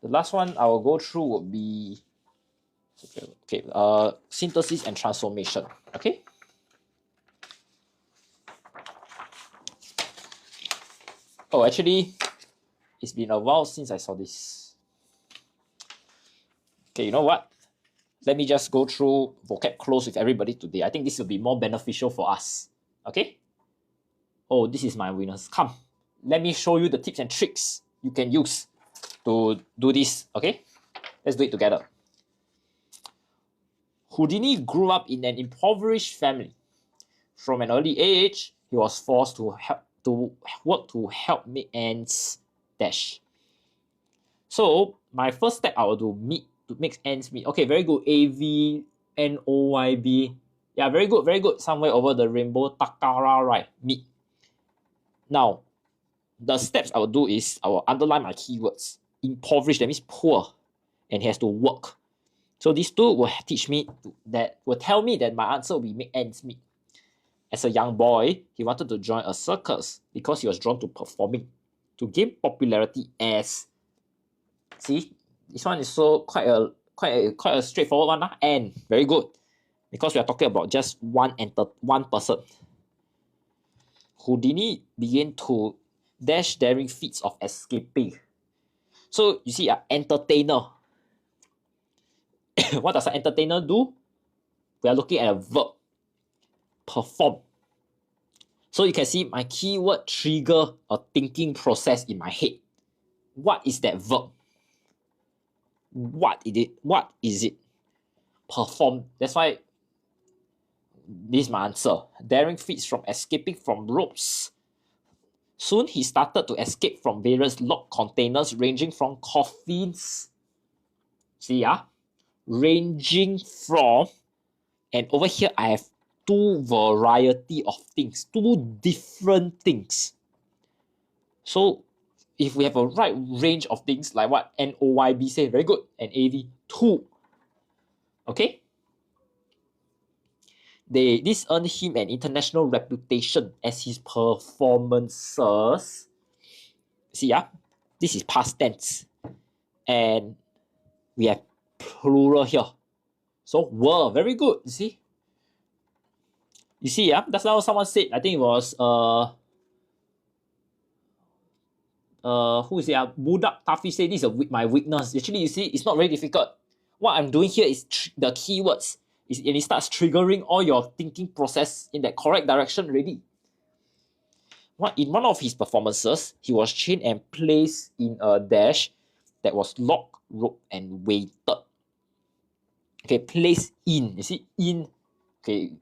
S2: last one I will go through would be synthesis and transformation. Okay? Oh, actually, it's been a while since I saw this. Okay, you know what? Let me just go through vocab close with everybody today. I think this will be more beneficial for us. Okay? Oh, this is my weakness. Come, let me show you the tips and tricks you can use to do this. Okay? Let's do it together. Houdini grew up in an impoverished family. From an early age, he was forced to work to help make ends dash. So my first step I will do to make ends meet. Okay, very good. AVNOYB. Yeah, very good, very good. Somewhere over the rainbow, Takara, right? Meet. Now, the steps I will do is I will underline my keywords. Impoverished, that means poor, and he has to work. So these two will teach me will tell me that my answer will be make ends meet. As a young boy, he wanted to join a circus because he was drawn to performing to gain popularity as. See, this one is so quite a straightforward one, and very good because we are talking about just one person. Houdini began to dash daring feats of escaping. So you see, an entertainer. What does an entertainer do? We are looking at a verb. Perform. So you can see my keyword trigger a thinking process in my head. What is that verb? What is it? Perform. That's why this is my answer. Daring feats from escaping from ropes. Soon he started to escape from various locked containers ranging from coffins. See, ranging from, and over here I have two variety of things, two different things. So if we have a right range of things like what NOYB say, very good, and AV, two. Okay? This earned him an international reputation as his performances. See, this is past tense. And we have plural here. So, were, very good, you see? You see, that's now someone said, I think it was, who is it? Budak Tafi said this is my weakness. Actually, you see, it's not very difficult. What I'm doing here is the keywords. And it starts triggering all your thinking process in that correct direction already. In one of his performances, he was chained and placed in a dash that was locked, roped, and weighted. Okay, placed in. You see, in. Okay,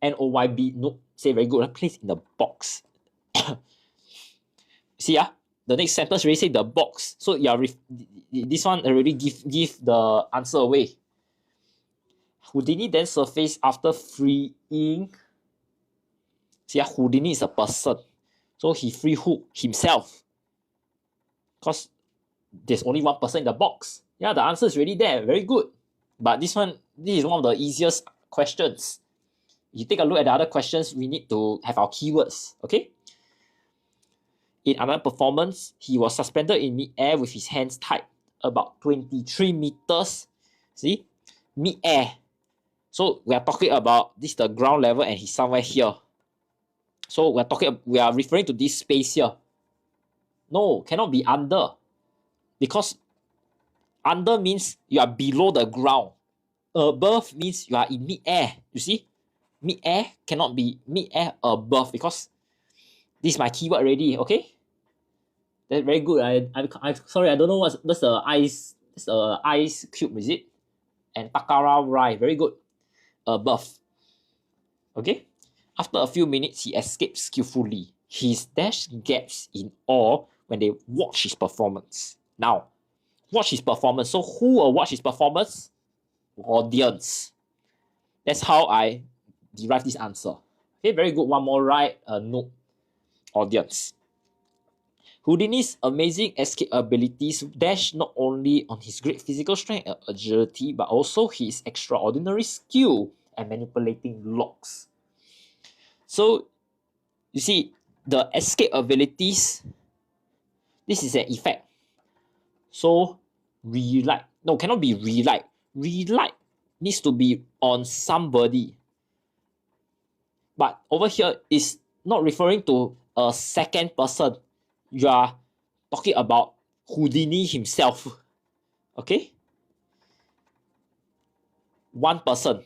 S2: NOYB. No, say very good. Placed in the box. See, the next sentence already say the box. So this one already give the answer away. Houdini then surfaced after freeing. See, Houdini is a person. So he free who? Himself. Because there's only one person in the box. Yeah, the answer is already there. Very good. But this is one of the easiest questions. If you take a look at the other questions, we need to have our keywords. Okay? In another performance, he was suspended in mid-air with his hands tied about 23 meters. See? Mid-air. So we are talking about this the ground level and he's somewhere here. So we are referring to this space here. No, cannot be under. Because under means you are below the ground. Above means you are in mid-air. You see? Mid-air cannot be mid-air above because this is my keyword already, okay? That's very good. I'm sorry, I don't know that's the ice. That's the ice cube, is it? And Takara Rai, very good. Above. Okay? After a few minutes, he escaped skillfully. His dash gaps in awe when they watch his performance. Now, watch his performance. So who will watch his performance? Audience. That's how I derive this answer. Okay, very good. One more right. No. Audience. Houdini's amazing escape abilities dash not only on his great physical strength and agility, but also his extraordinary skill at manipulating locks. So, you see, the escape abilities, this is an effect. So, relight. No, cannot be relight. Relight needs to be on somebody. But over here is not referring to a second person. You are talking about Houdini himself. Okay? One person.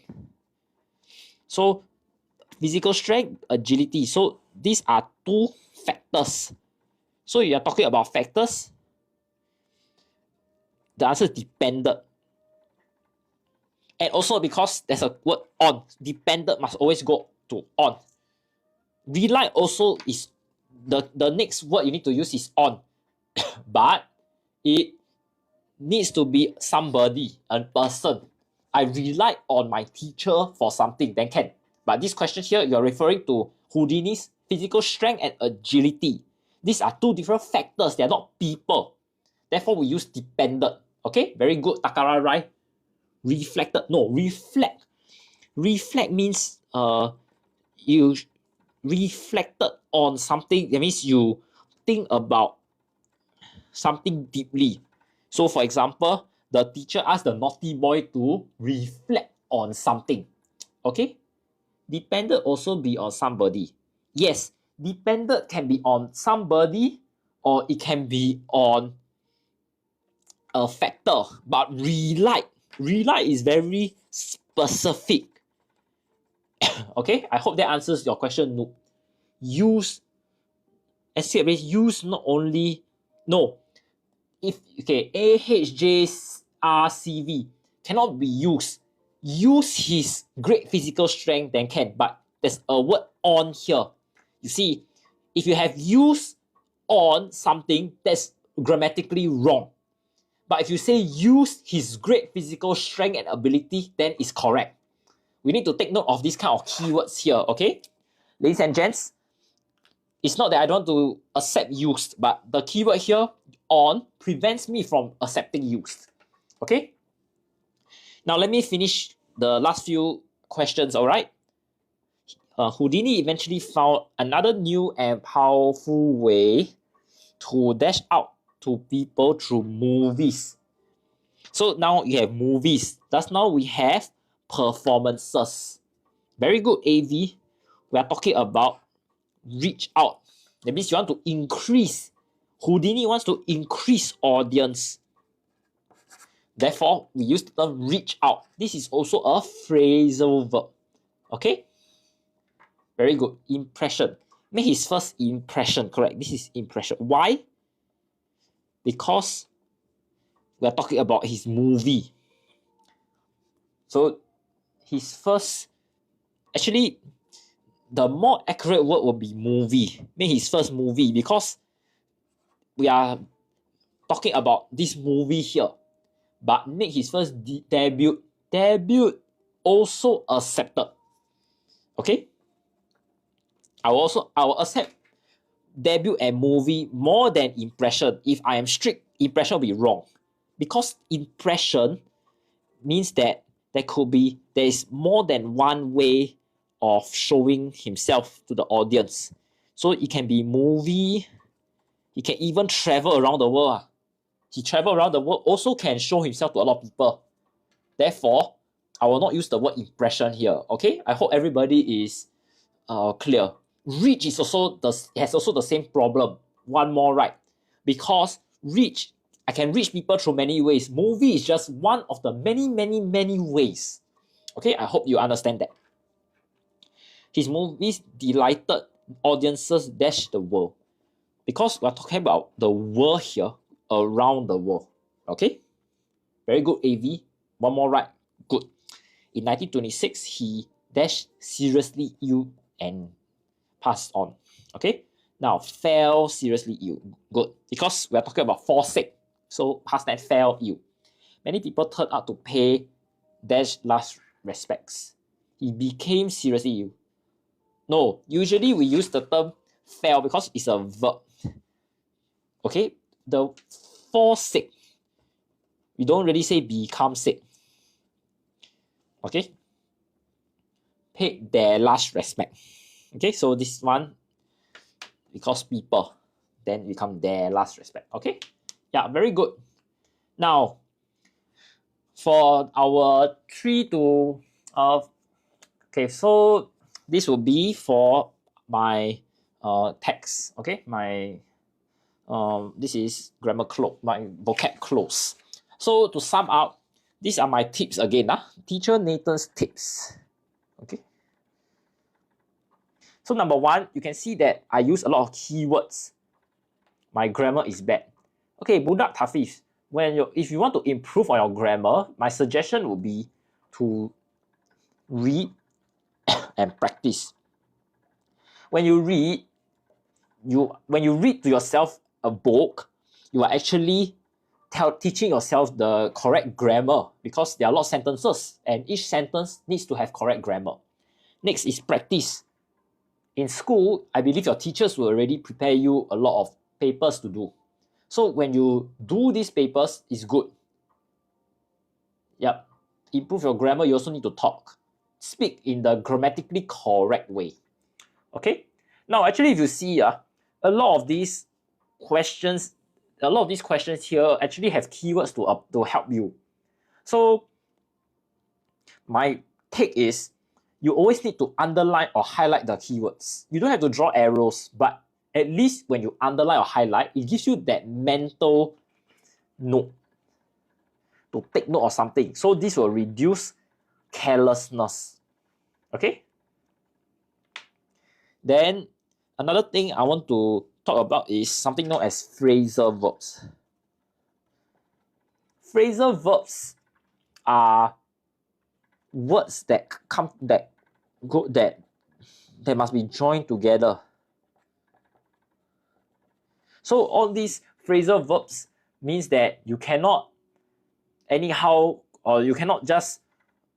S2: So, physical strength, agility. So, these are two factors. So, you are talking about factors. The answer is dependent. And also because there's a word on. Dependent must always go to on. Rely also is the next word you need to use is on. But it needs to be somebody, a person. I rely on my teacher for something, then can. But this question here, you're referring to Houdini's physical strength and agility. These are two different factors. They are not people. Therefore, we use dependent. Okay? Very good, Takara Rai. Reflected. No, reflect. Reflect means you reflected on something. That means you think about something deeply. So, for example, the teacher asked the naughty boy to reflect on something. Okay? Dependent also be on somebody. Yes, dependent can be on somebody or it can be on a factor. But rely is very specific. Okay, I hope that answers your question. No. Use escape base. Use not only if okay AHJRCV cannot be used. Use his great physical strength then can, but there's a word on here. You see, if you have used on something, that's grammatically wrong. But if you say use his great physical strength and ability, then it's correct. We need to take note of these kind of keywords here, okay? Ladies and gents, it's not that I don't want to accept used, but the keyword here, on, prevents me from accepting used. Okay? Now let me finish the last few questions, alright? Houdini eventually found another new and powerful way to dash out to people through movies. So now you have movies. Thus now we have performances. Very good, AV. We are talking about reach out. That means you want to increase. Houdini wants to increase audience. Therefore, we use the term reach out. This is also a phrasal verb. Okay? Very good. Impression. Make his first impression. Correct. This is impression. Why? Because we are talking about his movie. So, his first... Actually, the more accurate word will be movie. Make his first movie because we are talking about this movie here. But make his first debut. Debut also accepted. Okay? I will accept debut and movie more than impression. If I am strict, impression will be wrong. Because impression means that there is more than one way of showing himself to the audience. So it can be movie, He can even travel around the world. He travel around the world, also can show himself to a lot of people. Therefore, I will not use the word impression here. Okay, I hope everybody is clear. Reach is also has also the same problem. One more right, because reach, I can reach people through many ways. Movie is just one of the many ways. Okay, I hope you understand that. His movies delighted audiences dash the world, because we are talking about the world here, around the world. Okay, very good, AV. One more right, good. In 1926, he dashed seriously ill and passed on. Okay, now fell seriously ill, good, because we are talking about fall sick. So past tense, fell ill. Many people turned out to pay dash last respects. He became seriously ill. No, usually we use the term fell because it's a verb. Okay, the fall sick, we don't really say become sick. Okay, paid their last respect. Okay, so this one, because people, then become their last respect. Okay, yeah, very good. Now, for our 3 to okay, so this will be for my text. Okay, my this is grammar close, my vocab close. So to sum up, these are my tips again. Teacher Nathan's tips. Okay. So number 1, you can see that I use a lot of keywords. My grammar is bad. Okay, Budak Tafiz, if you want to improve on your grammar, my suggestion would be to read and practice. When you read to yourself a book, you are actually teaching yourself the correct grammar, because there are a lot of sentences and each sentence needs to have correct grammar. Next is practice. In school, I believe your teachers will already prepare you a lot of papers to do. So when you do these papers, it's good. Yep. Improve your grammar, you also need to talk. Speak in the grammatically correct way. Okay? Now, actually, if you see, a lot of these questions here actually have keywords to help you. So my take is, you always need to underline or highlight the keywords. You don't have to draw arrows, but at least when you underline or highlight, it gives you that mental note to take note of something. So this will reduce carelessness. Okay? Then another thing I want to talk about is something known as phrasal verbs. Phrasal verbs are words that must be joined together. So all these phrasal verbs means that you cannot anyhow, or you cannot just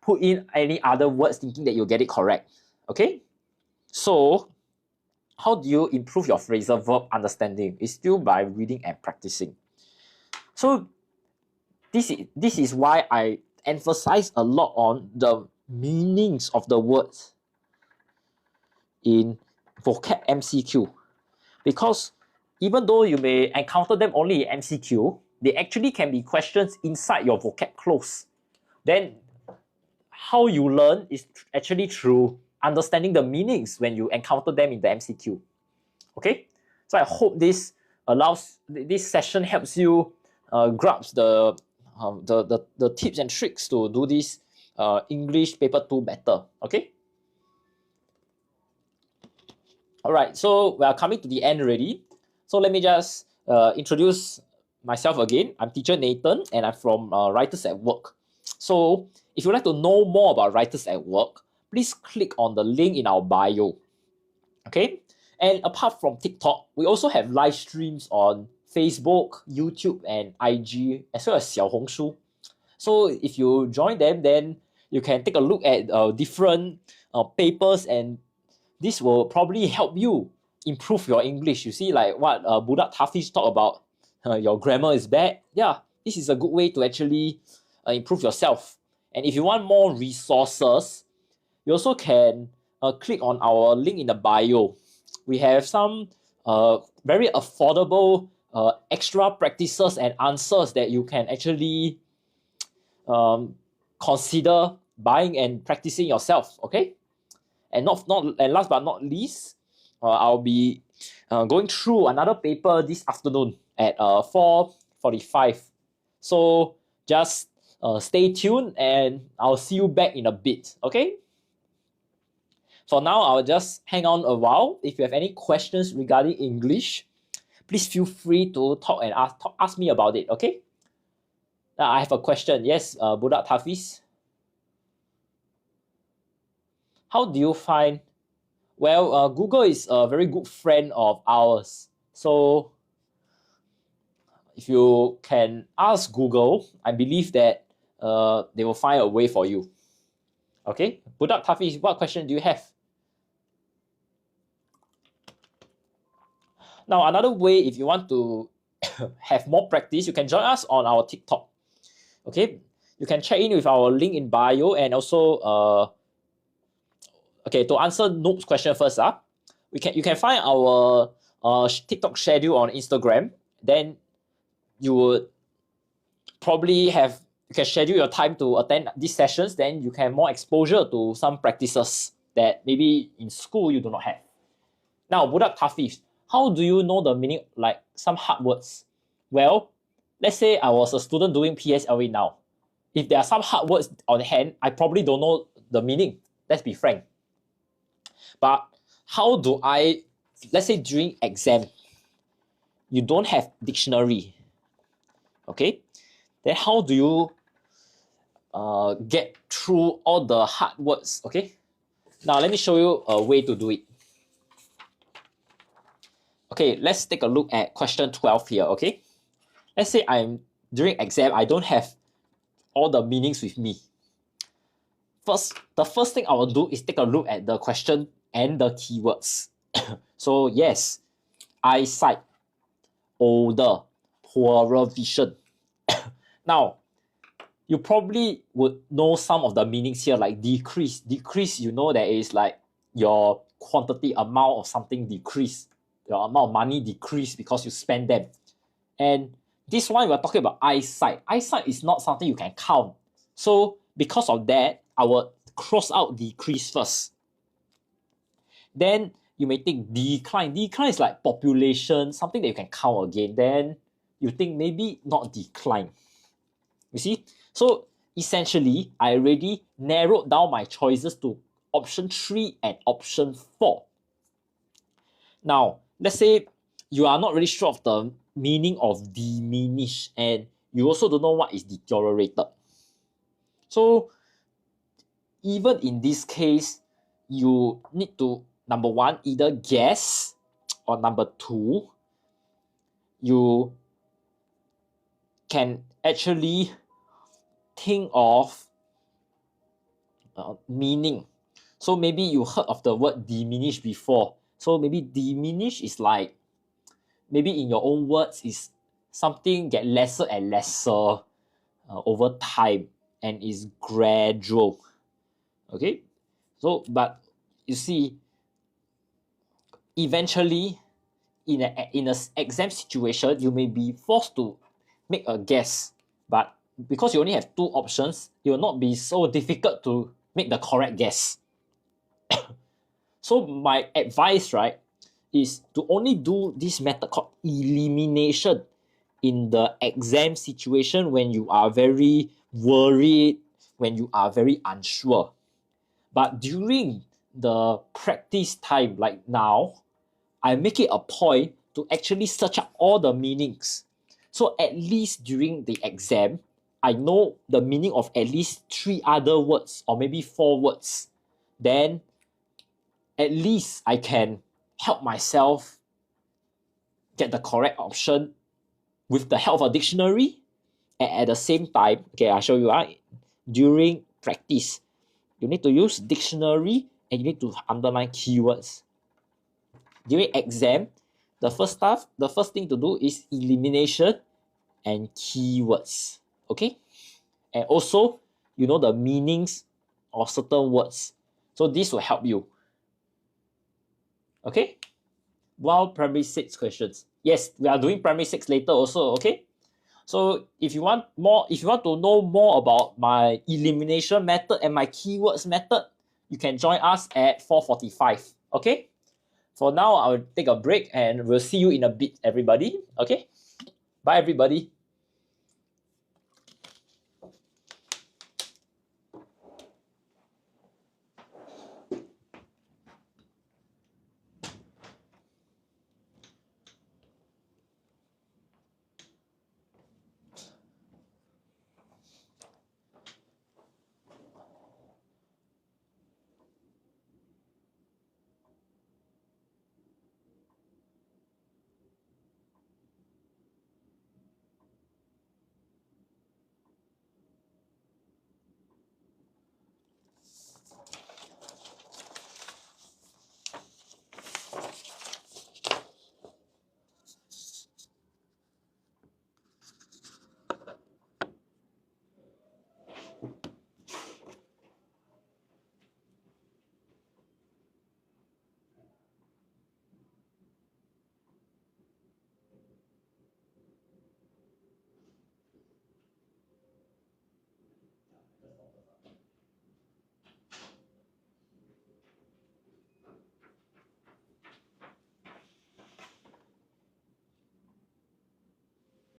S2: put in any other words thinking that you'll get it correct. Okay? So how do you improve your phrasal verb understanding? It's still by reading and practicing. So this is why I emphasize a lot on the meanings of the words in vocab MCQ, because even though you may encounter them only in MCQ, they actually can be questions inside your vocab close. Then how you learn is actually through understanding the meanings when you encounter them in the MCQ. Okay, so I hope this session helps you grasp the tips and tricks to do this English paper 2 better. Okay. All right, so we are coming to the end already. So let me just introduce myself again. I'm teacher Nathan, and I'm from Writers at Work. So if you'd like to know more about Writers at Work, please click on the link in our bio. Okay, and apart from TikTok, we also have live streams on Facebook, YouTube, and IG, as well as Xiaohongshu. So if you join them, then you can take a look at different papers, and this will probably help you improve your English. You see, like what Budak Tafiz talked about, your grammar is bad. Yeah, this is a good way to actually improve yourself. And if you want more resources, you also can click on our link in the bio. We have some very affordable extra practices and answers that you can actually consider buying and practicing yourself. Okay, and last but not least, I'll be going through another paper this afternoon at 4:45. So just stay tuned and I'll see you back in a bit. Okay. For now, I'll just hang on a while. If you have any questions regarding English, please feel free to talk and ask me about it. Okay. Now I have a question. Yes, Budak Tafiz. How do you find? Well, Google is a very good friend of ours. So if you can ask Google, I believe that they will find a way for you. Okay, Budak Tafiz, what question do you have? Now, another way, if you want to have more practice, you can join us on our TikTok. Okay, you can check in with our link in bio, and also okay, to answer Noob's question first, you can find our TikTok schedule on Instagram. Then you would probably you can schedule your time to attend these sessions. Then you can have more exposure to some practices that maybe in school you do not have. Now, Budak Tafiz, how do you know the meaning, like some hard words? Well, let's say I was a student doing PSLE now. If there are some hard words on hand, I probably don't know the meaning. Let's be frank. But how do I, let's say during exam, you don't have dictionary, okay? Then how do you get through all the hard words, okay? Now let me show you a way to do it. Okay, let's take a look at question 12 here, okay? Let's say during exam, I don't have all the meanings with me. The first thing I will do is take a look at the question and the keywords. So yes, eyesight, older, poorer vision. Now, you probably would know some of the meanings here, like decrease. Decrease, you know that is like your quantity, amount of something decrease. Your amount of money decrease because you spend them. And this one, we're talking about eyesight. Eyesight is not something you can count. So because of that, I will cross out decrease first. Then you may think decline. Decline is like population, something that you can count again. Then you think maybe not decline. You see? So essentially, I already narrowed down my choices to option 3 and option 4. Now, let's say you are not really sure of the meaning of diminish, and you also don't know what is deteriorated. So even in this case, you need to, number 1, either guess, or number 2, you can actually think of meaning. So maybe you heard of the word diminish before. So maybe diminish is like, maybe in your own words, is something get lesser and lesser over time and is gradual. Okay, so but you see, eventually in an exam situation, you may be forced to make a guess, but because you only have 2 options, it will not be so difficult to make the correct guess. So my advice, right, is to only do this method called elimination in the exam situation when you are very worried, when you are very unsure. But during the practice time, like now, I make it a point to actually search out all the meanings. So at least during the exam, I know the meaning of at least 3 other words or maybe 4 words. Then at least I can help myself get the correct option with the help of a dictionary. And at the same time, okay, I'll show you, during practice, you need to use dictionary and you need to underline keywords. During exam, the first thing to do is elimination and keywords. Okay? And also, you know the meanings of certain words. So this will help you. Okay? While primary 6 questions. Yes, we are doing primary 6 later also, okay? So if you want to know more about my elimination method and my keywords method, you can join us at 4:45. Okay? For now, I'll take a break and we'll see you in a bit, everybody. Okay? Bye, everybody.